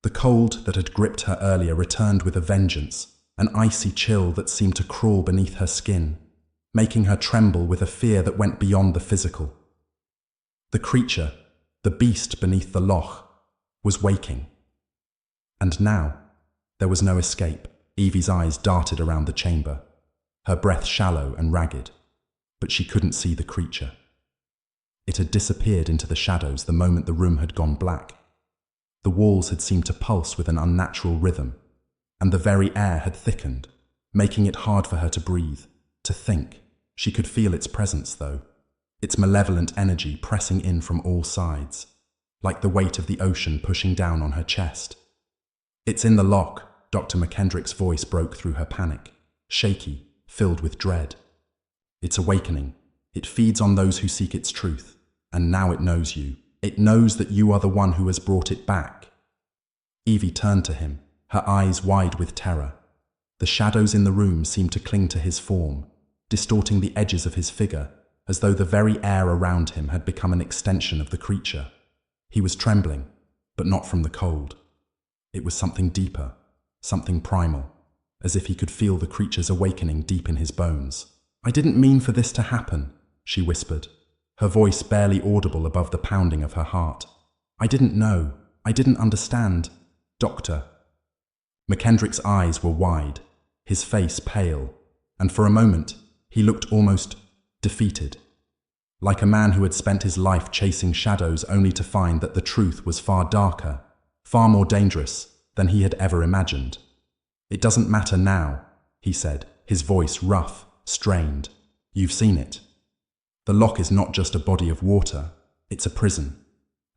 Speaker 1: The cold that had gripped her earlier returned with a vengeance, an icy chill that seemed to crawl beneath her skin, making her tremble with a fear that went beyond the physical. The creature, the beast beneath the loch, was waking. And now, there was no escape. Evie's eyes darted around the chamber, her breath shallow and ragged, but she couldn't see the creature. It had disappeared into the shadows the moment the room had gone black. The walls had seemed to pulse with an unnatural rhythm, and the very air had thickened, making it hard for her to breathe, to think. She could feel its presence, though, its malevolent energy pressing in from all sides, like the weight of the ocean pushing down on her chest. "It's in the loch," Dr. McKendrick's voice broke through her panic, shaky, filled with dread. "It's awakening. It feeds on those who seek its truth, and now it knows you. It knows that you are the one who has brought it back." Evie turned to him, her eyes wide with terror. The shadows in the room seemed to cling to his form, distorting the edges of his figure, as though the very air around him had become an extension of the creature. He was trembling, but not from the cold. It was something deeper, something primal, as if he could feel the creature's awakening deep in his bones. "I didn't mean for this to happen," she whispered, her voice barely audible above the pounding of her heart. "I didn't know. I didn't understand. Doctor." McKendrick's eyes were wide, his face pale, and for a moment, he looked almost defeated, like a man who had spent his life chasing shadows only to find that the truth was far darker, far more dangerous than he had ever imagined. "It doesn't matter now," he said, his voice rough, strained. "You've seen it. The loch is not just a body of water, it's a prison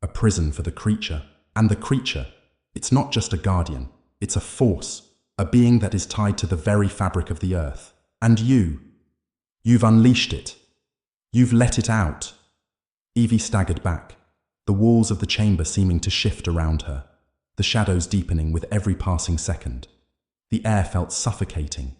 Speaker 1: for the creature. And the creature, it's not just a guardian, It's a force, a being that is tied to the very fabric of the earth. And you've unleashed it. You've let it out. Evie staggered back, the walls of the chamber seeming to shift around her, the shadows deepening with every passing second. The air felt suffocating,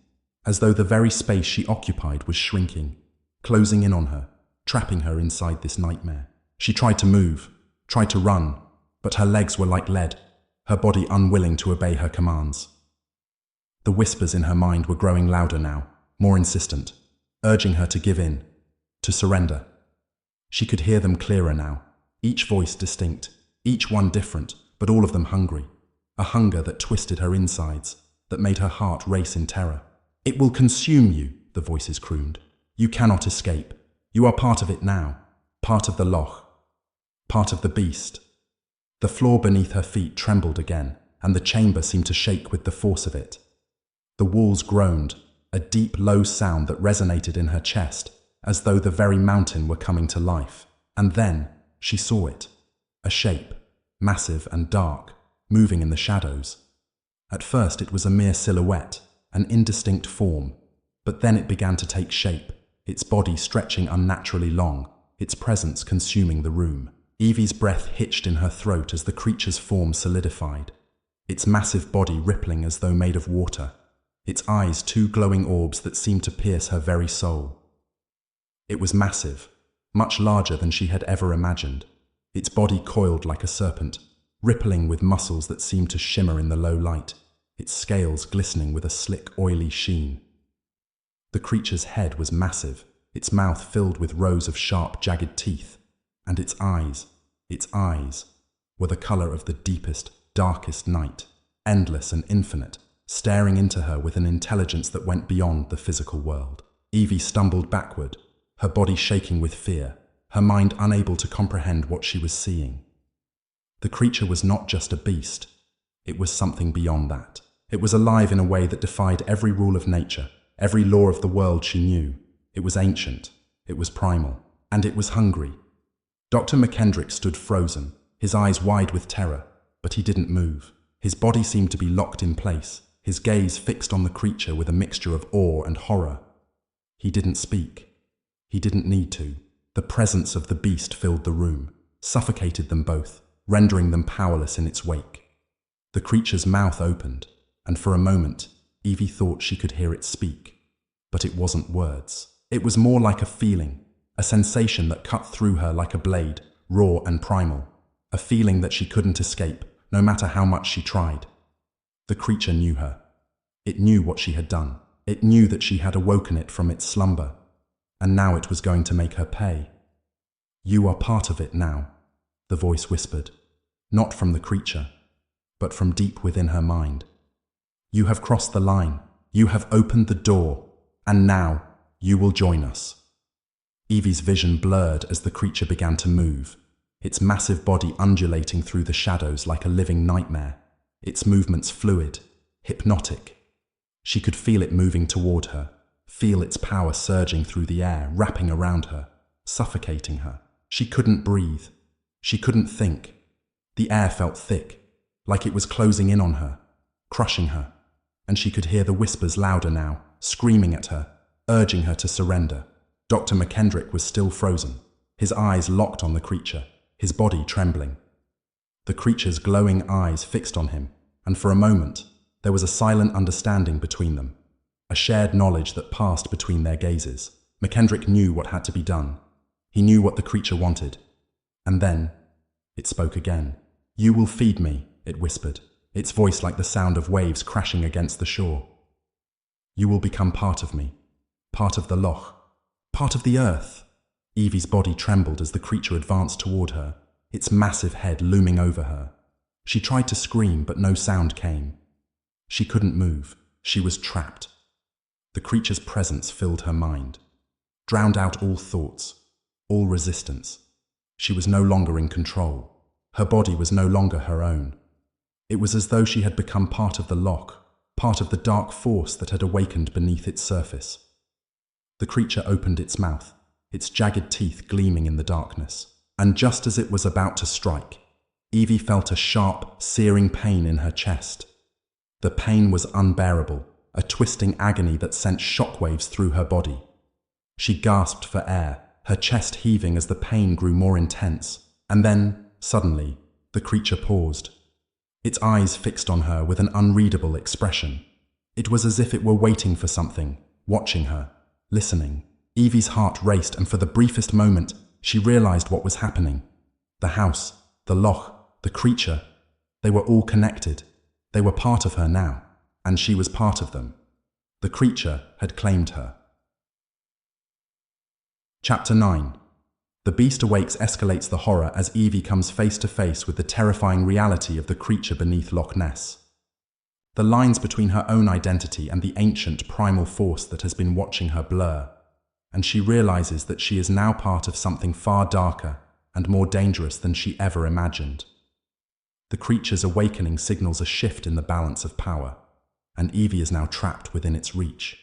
Speaker 1: as though the very space she occupied was shrinking, closing in on her, trapping her inside this nightmare. She tried to move, tried to run, but her legs were like lead, her body unwilling to obey her commands. The whispers in her mind were growing louder now, more insistent, urging her to give in, to surrender. She could hear them clearer now, each voice distinct, each one different, but all of them hungry, a hunger that twisted her insides, that made her heart race in terror. "It will consume you," the voices crooned. "You cannot escape. You are part of it now, part of the loch, part of the beast." The floor beneath her feet trembled again, and the chamber seemed to shake with the force of it. The walls groaned, a deep, low sound that resonated in her chest, as though the very mountain were coming to life. And then she saw it, a shape, massive and dark, moving in the shadows. At first it was a mere silhouette, an indistinct form, but then it began to take shape, its body stretching unnaturally long, its presence consuming the room. Evie's breath hitched in her throat as the creature's form solidified, its massive body rippling as though made of water, its eyes two glowing orbs that seemed to pierce her very soul. It was massive, much larger than she had ever imagined, its body coiled like a serpent, rippling with muscles that seemed to shimmer in the low light, its scales glistening with a slick, oily sheen. The creature's head was massive, its mouth filled with rows of sharp, jagged teeth, and its eyes were the color of the deepest, darkest night, endless and infinite, staring into her with an intelligence that went beyond the physical world. Evie stumbled backward, her body shaking with fear, her mind unable to comprehend what she was seeing. The creature was not just a beast, it was something beyond that. It was alive in a way that defied every rule of nature, every law of the world she knew. It was ancient, it was primal, and it was hungry. Dr. McKendrick stood frozen, his eyes wide with terror, but he didn't move. His body seemed to be locked in place, his gaze fixed on the creature with a mixture of awe and horror. He didn't speak. He didn't need to. The presence of the beast filled the room, suffocated them both, rendering them powerless in its wake. The creature's mouth opened, and for a moment, Evie thought she could hear it speak. But it wasn't words. It was more like a feeling, a sensation that cut through her like a blade, raw and primal, a feeling that she couldn't escape, no matter how much she tried. The creature knew her. It knew what she had done. It knew that she had awoken it from its slumber, and now it was going to make her pay. "You are part of it now," the voice whispered, not from the creature, but from deep within her mind. "You have crossed the line. You have opened the door, and now you will join us." Evie's vision blurred as the creature began to move, its massive body undulating through the shadows like a living nightmare, its movements fluid, hypnotic. She could feel it moving toward her, feel its power surging through the air, wrapping around her, suffocating her. She couldn't breathe. She couldn't think. The air felt thick, like it was closing in on her, crushing her, and she could hear the whispers louder now, screaming at her, urging her to surrender. Dr. McKendrick was still frozen, his eyes locked on the creature, his body trembling. The creature's glowing eyes fixed on him, and for a moment, there was a silent understanding between them, a shared knowledge that passed between their gazes. McKendrick knew what had to be done. He knew what the creature wanted. And then, it spoke again. "You will feed me," it whispered, its voice like the sound of waves crashing against the shore. "You will become part of me, part of the loch, part of the earth." Evie's body trembled as the creature advanced toward her, its massive head looming over her. She tried to scream, but no sound came. She couldn't move. She was trapped. The creature's presence filled her mind, drowned out all thoughts, all resistance. She was no longer in control. Her body was no longer her own. It was as though she had become part of the loch, part of the dark force that had awakened beneath its surface. The creature opened its mouth, its jagged teeth gleaming in the darkness. And just as it was about to strike, Evie felt a sharp, searing pain in her chest. The pain was unbearable, a twisting agony that sent shockwaves through her body. She gasped for air, her chest heaving as the pain grew more intense. And then, suddenly, the creature paused. Its eyes fixed on her with an unreadable expression. It was as if it were waiting for something, watching her, listening. Evie's heart raced, and for the briefest moment, she realized what was happening. The house, the loch, the creature, they were all connected. They were part of her now, and she was part of them. The creature had claimed her. Chapter 9. The Beast Awakes escalates the horror as Evie comes face to face with the terrifying reality of the creature beneath Loch Ness. The lines between her own identity and the ancient primal force that has been watching her blur, and she realizes that she is now part of something far darker and more dangerous than she ever imagined. The creature's awakening signals a shift in the balance of power, and Evie is now trapped within its reach.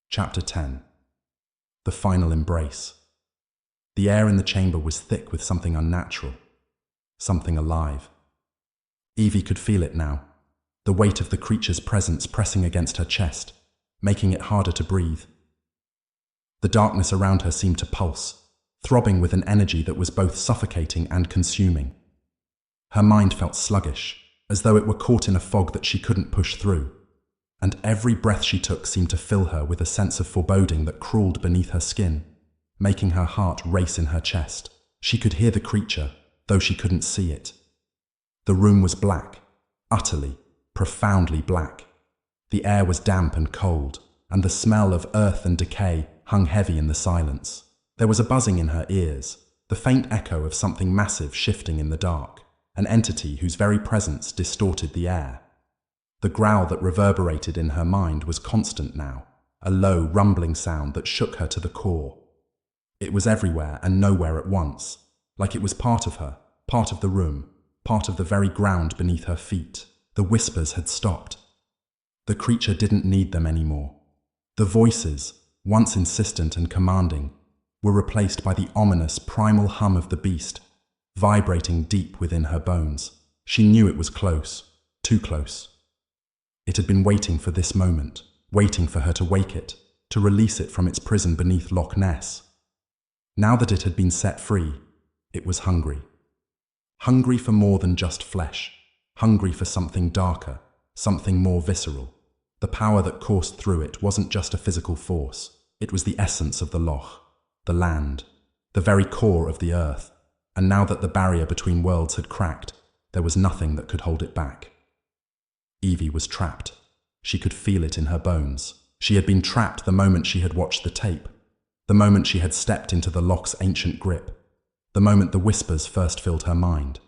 Speaker 1: Chapter 10. The Final Embrace. The air in the chamber was thick with something unnatural, something alive. Evie could feel it now, the weight of the creature's presence pressing against her chest, making it harder to breathe. The darkness around her seemed to pulse, throbbing with an energy that was both suffocating and consuming. Her mind felt sluggish, as though it were caught in a fog that she couldn't push through, and every breath she took seemed to fill her with a sense of foreboding that crawled beneath her skin, making her heart race in her chest. She could hear the creature, though she couldn't see it. The room was black, utterly, profoundly black. The air was damp and cold, and the smell of earth and decay hung heavy in the silence. There was a buzzing in her ears, the faint echo of something massive shifting in the dark, an entity whose very presence distorted the air. The growl that reverberated in her mind was constant now, a low, rumbling sound that shook her to the core. It was everywhere and nowhere at once, like it was part of her, part of the room, part of the very ground beneath her feet. The whispers had stopped. The creature didn't need them anymore. The voices, once insistent and commanding, were replaced by the ominous, primal hum of the beast, vibrating deep within her bones. She knew it was close, too close. It had been waiting for this moment, waiting for her to wake it, to release it from its prison beneath Loch Ness. Now that it had been set free, it was hungry. Hungry for more than just flesh, hungry for something darker, something more visceral. The power that coursed through it wasn't just a physical force, it was the essence of the loch, the land, the very core of the earth. And now that the barrier between worlds had cracked, there was nothing that could hold it back. Evie was trapped. She could feel it in her bones. She had been trapped the moment she had watched the tape, the moment she had stepped into the loch's ancient grip, the moment the whispers first filled her mind.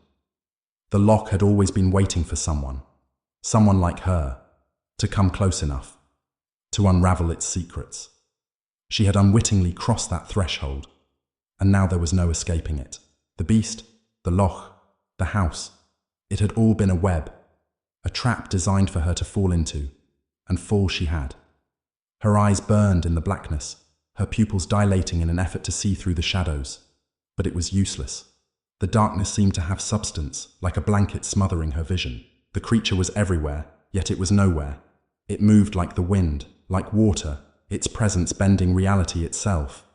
Speaker 1: The loch had always been waiting for someone like her, to come close enough, to unravel its secrets. She had unwittingly crossed that threshold, and now there was no escaping it. The beast, the loch, the house, it had all been a web, a trap designed for her to fall into, and fall she had. Her eyes burned in the blackness, her pupils dilating in an effort to see through the shadows. But it was useless. The darkness seemed to have substance, like a blanket smothering her vision. The creature was everywhere, yet it was nowhere. It moved like the wind, like water, its presence bending reality itself.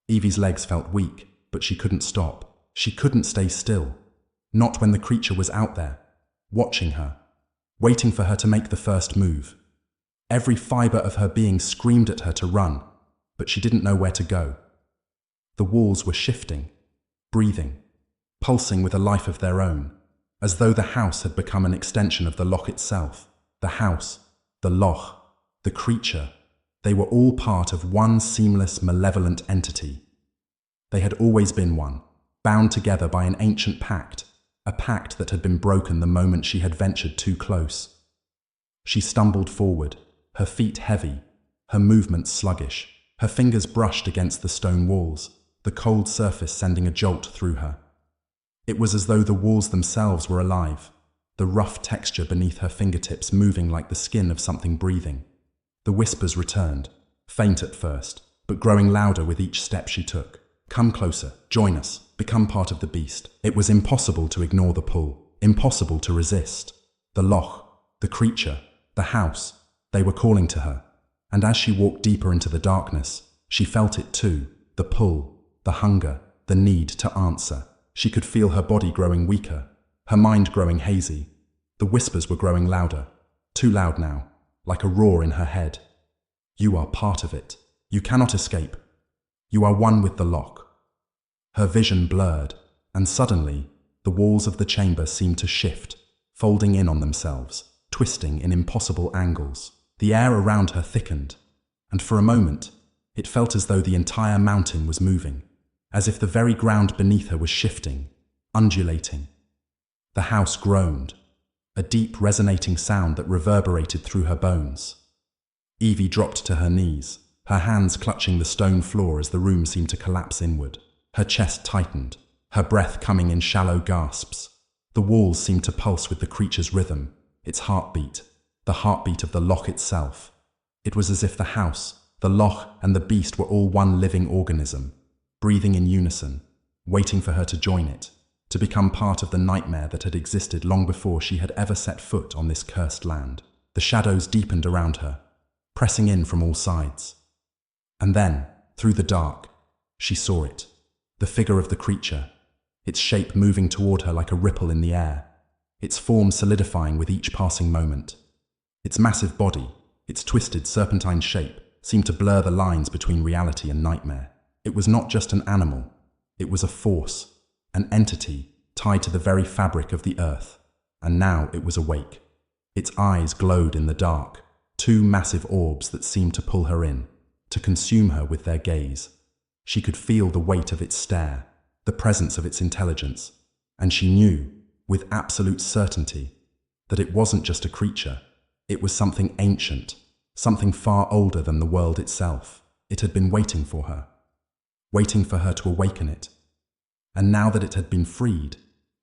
Speaker 1: Evie's legs felt weak, but she couldn't stop. She couldn't stay still. Not when the creature was out there, watching her, waiting for her to make the first move. Every fiber of her being screamed at her to run, but she didn't know where to go. The walls were shifting, breathing, pulsing with a life of their own, as though the house had become an extension of the loch itself. The house, the loch, the creature, they were all part of one seamless, malevolent entity. They had always been one, bound together by an ancient pact, a pact that had been broken the moment she had ventured too close. She stumbled forward, her feet heavy, her movements sluggish. Her fingers brushed against the stone walls, the cold surface sending a jolt through her. It was as though the walls themselves were alive, the rough texture beneath her fingertips moving like the skin of something breathing. The whispers returned, faint at first, but growing louder with each step she took. Come closer, join us, become part of the beast. It was impossible to ignore the pull, impossible to resist. The loch, the creature, the house. They were calling to her. And as she walked deeper into the darkness, she felt it too, the pull, the hunger, the need to answer. She could feel her body growing weaker, her mind growing hazy. The whispers were growing louder, too loud now, like a roar in her head. You are part of it. You cannot escape. You are one with the loch. Her vision blurred, and suddenly, the walls of the chamber seemed to shift, folding in on themselves, twisting in impossible angles. The air around her thickened, and for a moment, it felt as though the entire mountain was moving, as if the very ground beneath her was shifting, undulating. The house groaned, a deep, resonating sound that reverberated through her bones. Evie dropped to her knees, her hands clutching the stone floor as the room seemed to collapse inward. Her chest tightened, her breath coming in shallow gasps. The walls seemed to pulse with the creature's rhythm, its heartbeat, the heartbeat of the loch itself. It was as if the house, the loch, and the beast were all one living organism, breathing in unison, waiting for her to join it, to become part of the nightmare that had existed long before she had ever set foot on this cursed land. The shadows deepened around her, pressing in from all sides. And then, through the dark, she saw it, the figure of the creature, its shape moving toward her like a ripple in the air, its form solidifying with each passing moment. Its massive body, its twisted serpentine shape, seemed to blur the lines between reality and nightmare. It was not just an animal, it was a force, an entity tied to the very fabric of the earth. And now it was awake. Its eyes glowed in the dark, two massive orbs that seemed to pull her in, to consume her with their gaze. She could feel the weight of its stare, the presence of its intelligence, and she knew, with absolute certainty, that it wasn't just a creature. It was something ancient, something far older than the world itself. It had been waiting for her to awaken it. And now that it had been freed,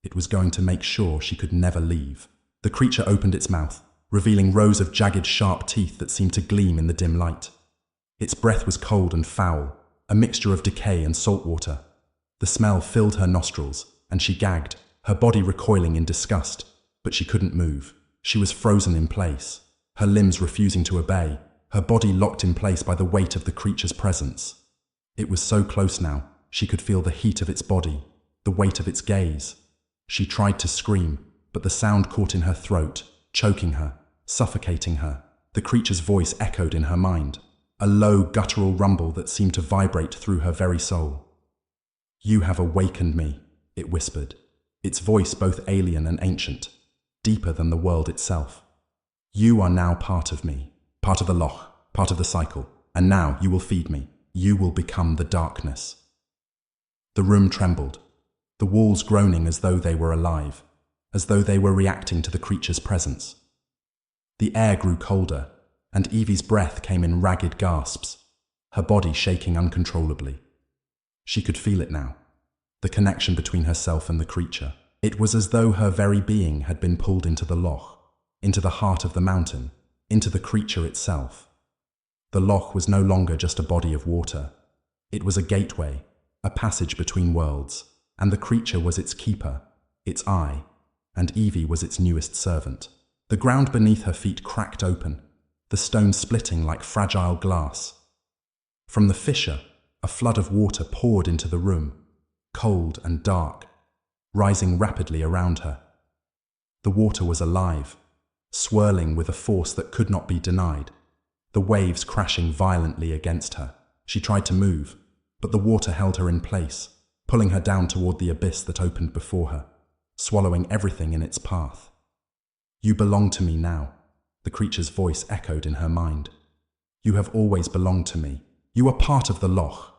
Speaker 1: it was going to make sure she could never leave. The creature opened its mouth, revealing rows of jagged, sharp teeth that seemed to gleam in the dim light. Its breath was cold and foul, a mixture of decay and salt water. The smell filled her nostrils, and she gagged, her body recoiling in disgust, but she couldn't move. She was frozen in place, her limbs refusing to obey, her body locked in place by the weight of the creature's presence. It was so close now, she could feel the heat of its body, the weight of its gaze. She tried to scream, but the sound caught in her throat, choking her, suffocating her. The creature's voice echoed in her mind, a low, guttural rumble that seemed to vibrate through her very soul. "You have awakened me," it whispered, its voice both alien and ancient, deeper than the world itself. "You are now part of me, part of the loch, part of the cycle, and now you will feed me. You will become the darkness." The room trembled, the walls groaning as though they were alive, as though they were reacting to the creature's presence. The air grew colder, and Evie's breath came in ragged gasps, her body shaking uncontrollably. She could feel it now, the connection between herself and the creature. It was as though her very being had been pulled into the loch, into the heart of the mountain, into the creature itself. The loch was no longer just a body of water. It was a gateway, a passage between worlds, and the creature was its keeper, its eye, and Evie was its newest servant. The ground beneath her feet cracked open, the stone splitting like fragile glass. From the fissure, a flood of water poured into the room, cold and dark, rising rapidly around her. The water was alive, swirling with a force that could not be denied, the waves crashing violently against her. She tried to move, but the water held her in place, pulling her down toward the abyss that opened before her, swallowing everything in its path. "You belong to me now," the creature's voice echoed in her mind. "You have always belonged to me. You are part of the loch,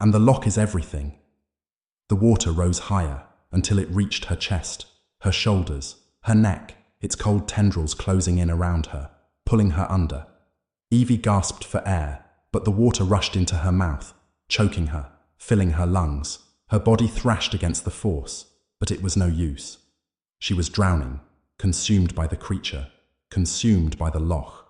Speaker 1: and the loch is everything." The water rose higher until it reached her chest, her shoulders, her neck, its cold tendrils closing in around her, pulling her under. Evie gasped for air, but the water rushed into her mouth, choking her, filling her lungs. Her body thrashed against the force, but it was no use. She was drowning, consumed by the creature, consumed by the loch.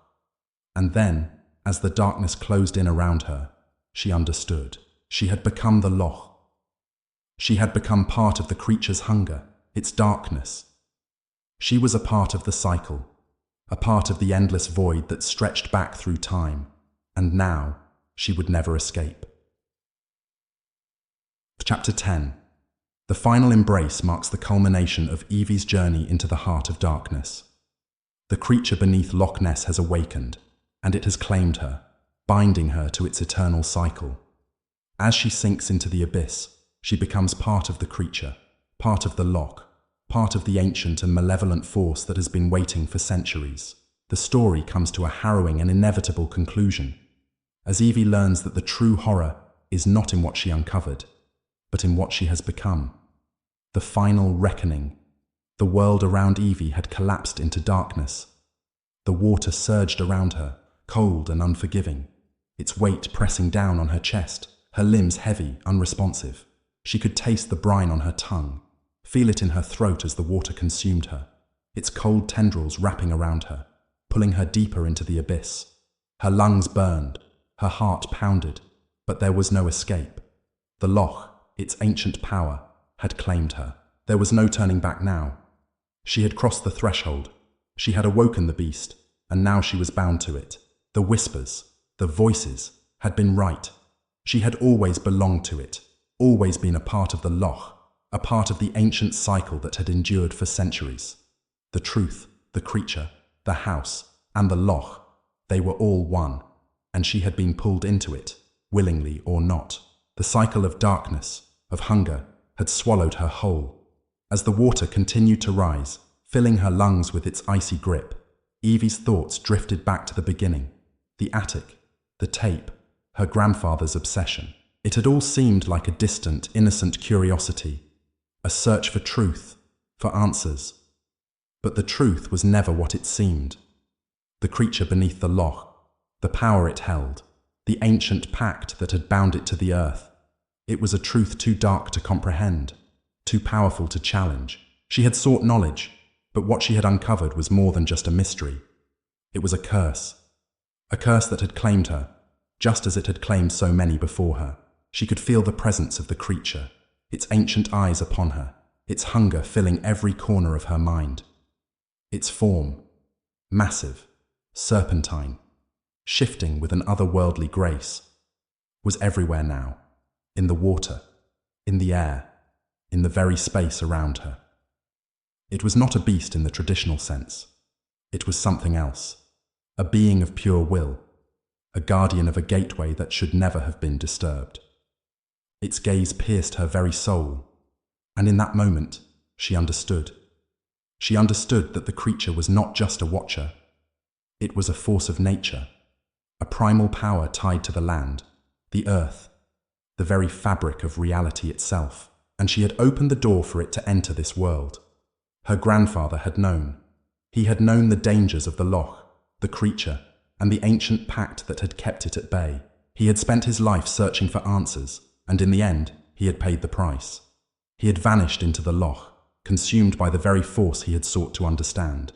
Speaker 1: And then, as the darkness closed in around her, she understood. She had become the loch. She had become part of the creature's hunger, its darkness. She was a part of the cycle, a part of the endless void that stretched back through time, and now she would never escape. Chapter 10. The final embrace marks the culmination of Evie's journey into the heart of darkness. The creature beneath Loch Ness has awakened, and it has claimed her, binding her to its eternal cycle. As she sinks into the abyss, she becomes part of the creature, part of the loch, part of the ancient and malevolent force that has been waiting for centuries. The story comes to a harrowing and inevitable conclusion, as Evie learns that the true horror is not in what she uncovered, but in what she has become. The final reckoning. The world around Evie had collapsed into darkness. The water surged around her, cold and unforgiving, its weight pressing down on her chest, her limbs heavy, unresponsive. She could taste the brine on her tongue, feel it in her throat as the water consumed her, its cold tendrils wrapping around her, pulling her deeper into the abyss. Her lungs burned, her heart pounded, but there was no escape. The loch, its ancient power, had claimed her. There was no turning back now. She had crossed the threshold. She had awoken the beast, and now she was bound to it. The whispers, the voices, had been right. She had always belonged to it, always been a part of the loch, a part of the ancient cycle that had endured for centuries. The truth, the creature, the house, and the loch, they were all one, and she had been pulled into it, willingly or not. The cycle of darkness, of hunger, had swallowed her whole. As the water continued to rise, filling her lungs with its icy grip, Evie's thoughts drifted back to the beginning. The attic, the tape, her grandfather's obsession. It had all seemed like a distant, innocent curiosity, a search for truth, for answers. But the truth was never what it seemed. The creature beneath the loch, the power it held, the ancient pact that had bound it to the earth. It was a truth too dark to comprehend, too powerful to challenge. She had sought knowledge, but what she had uncovered was more than just a mystery. It was a curse that had claimed her, just as it had claimed so many before her. She could feel the presence of the creature, its ancient eyes upon her, its hunger filling every corner of her mind. Its form, massive, serpentine, shifting with an otherworldly grace, was everywhere now, in the water, in the air, in the very space around her. It was not a beast in the traditional sense. It was something else, a being of pure will, a guardian of a gateway that should never have been disturbed. Its gaze pierced her very soul, and in that moment, she understood. She understood that the creature was not just a watcher. It was a force of nature, a primal power tied to the land, the earth, the very fabric of reality itself, and she had opened the door for it to enter this world. Her grandfather had known. He had known the dangers of the loch, the creature, and the ancient pact that had kept it at bay. He had spent his life searching for answers, and in the end, he had paid the price. He had vanished into the loch, consumed by the very force he had sought to understand.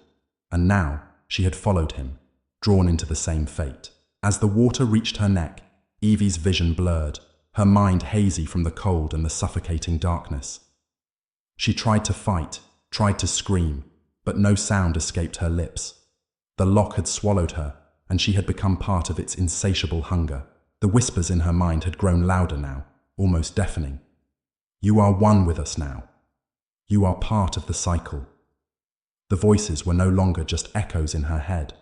Speaker 1: And now, she had followed him, drawn into the same fate. As the water reached her neck, Evie's vision blurred, her mind hazy from the cold and the suffocating darkness. She tried to fight, tried to scream, but no sound escaped her lips. The loch had swallowed her, and she had become part of its insatiable hunger. The whispers in her mind had grown louder now, almost deafening. You are one with us now. You are part of the cycle. The voices were no longer just echoes in her head.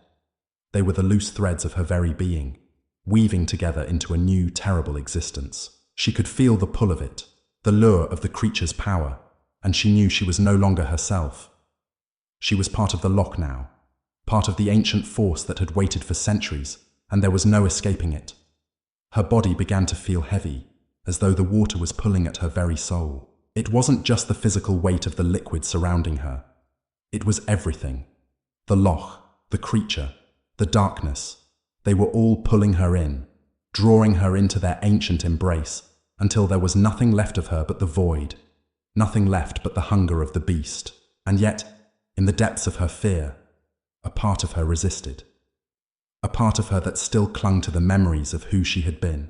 Speaker 1: They were the loose threads of her very being, weaving together into a new, terrible existence. She could feel the pull of it, the lure of the creature's power, and she knew she was no longer herself. She was part of the loch now, part of the ancient force that had waited for centuries, and there was no escaping it. Her body began to feel heavy, as though the water was pulling at her very soul. It wasn't just the physical weight of the liquid surrounding her. It was everything. The loch, the creature, the darkness. They were all pulling her in, drawing her into their ancient embrace, until there was nothing left of her but the void, nothing left but the hunger of the beast. And yet, in the depths of her fear, a part of her resisted. A part of her that still clung to the memories of who she had been,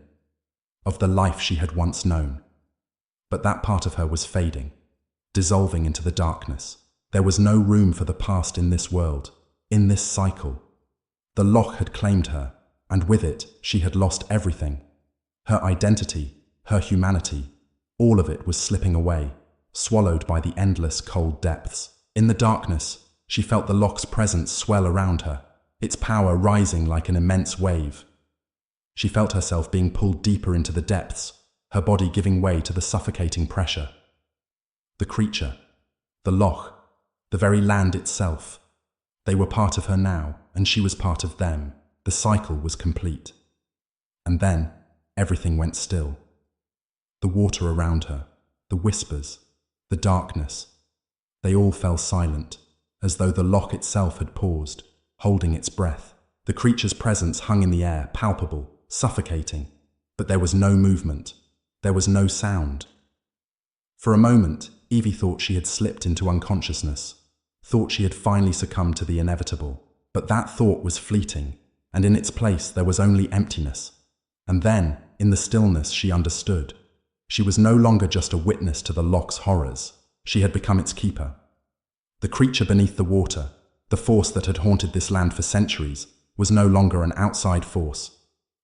Speaker 1: of the life she had once known. But that part of her was fading, dissolving into the darkness. There was no room for the past in this world, in this cycle. The loch had claimed her, and with it, she had lost everything. Her identity, her humanity, all of it was slipping away, swallowed by the endless cold depths. In the darkness, she felt the loch's presence swell around her, its power rising like an immense wave. She felt herself being pulled deeper into the depths, her body giving way to the suffocating pressure. The creature, the loch, the very land itself, they were part of her now, and she was part of them. The cycle was complete. And then, everything went still. The water around her, the whispers, the darkness, they all fell silent, as though the loch itself had paused, holding its breath. The creature's presence hung in the air, palpable, suffocating, but there was no movement. There was no sound. For a moment, Evie thought she had slipped into unconsciousness, thought she had finally succumbed to the inevitable. But that thought was fleeting, and in its place there was only emptiness. And then, in the stillness, she understood. She was no longer just a witness to the loch's horrors. She had become its keeper. The creature beneath the water, the force that had haunted this land for centuries, was no longer an outside force.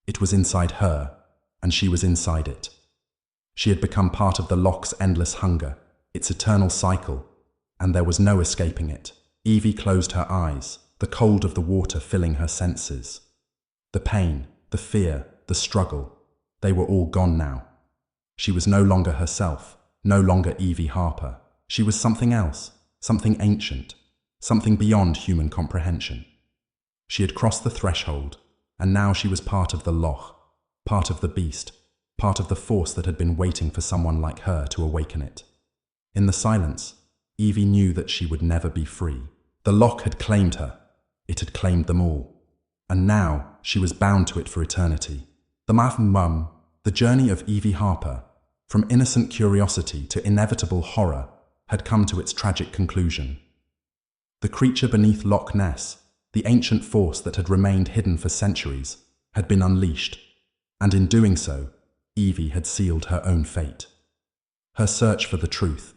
Speaker 1: It was inside her, and she was inside it. She had become part of the loch's endless hunger, its eternal cycle, and there was no escaping it. Evie closed her eyes, the cold of the water filling her senses. The pain, the fear, the struggle, they were all gone now. She was no longer herself, no longer Evie Harper. She was something else, something ancient, something beyond human comprehension. She had crossed the threshold, and now she was part of the loch, part of the beast, part of the force that had been waiting for someone like her to awaken it. In the silence, Evie knew that she would never be free. The loch had claimed her. It had claimed them all. And now she was bound to it for eternity. The journey of Evie Harper, from innocent curiosity to inevitable horror, had come to its tragic conclusion. The creature beneath Loch Ness, the ancient force that had remained hidden for centuries, had been unleashed, and in doing so, Evie had sealed her own fate. Her search for the truth,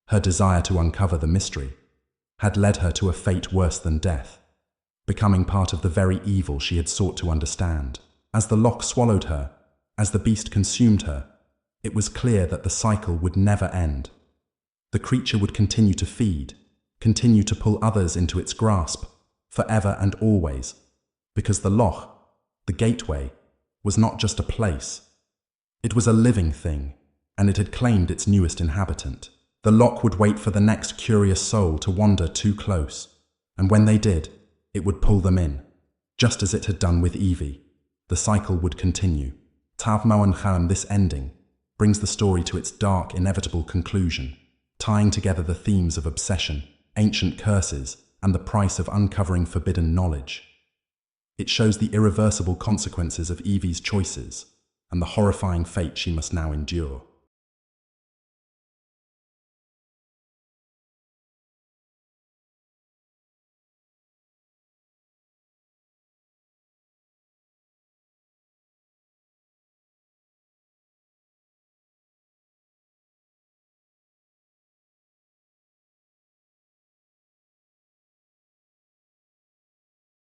Speaker 1: her desire to uncover the mystery, had led her to a fate worse than death, becoming part of the very evil she had sought to understand. As the loch swallowed her, as the beast consumed her, it was clear that the cycle would never end. The creature would continue to feed, continue to pull others into its grasp, forever and always, because the loch, the gateway, was not just a place. It was a living thing, and it had claimed its newest inhabitant. The loch would wait for the next curious soul to wander too close, and when they did, it would pull them in, just as it had done with Evie. The cycle would continue. Tav Moan Chaim, this ending, brings the story to its dark, inevitable conclusion, tying together the themes of obsession, ancient curses, and the price of uncovering forbidden knowledge. It shows the irreversible consequences of Evie's choices and the horrifying fate she must now endure.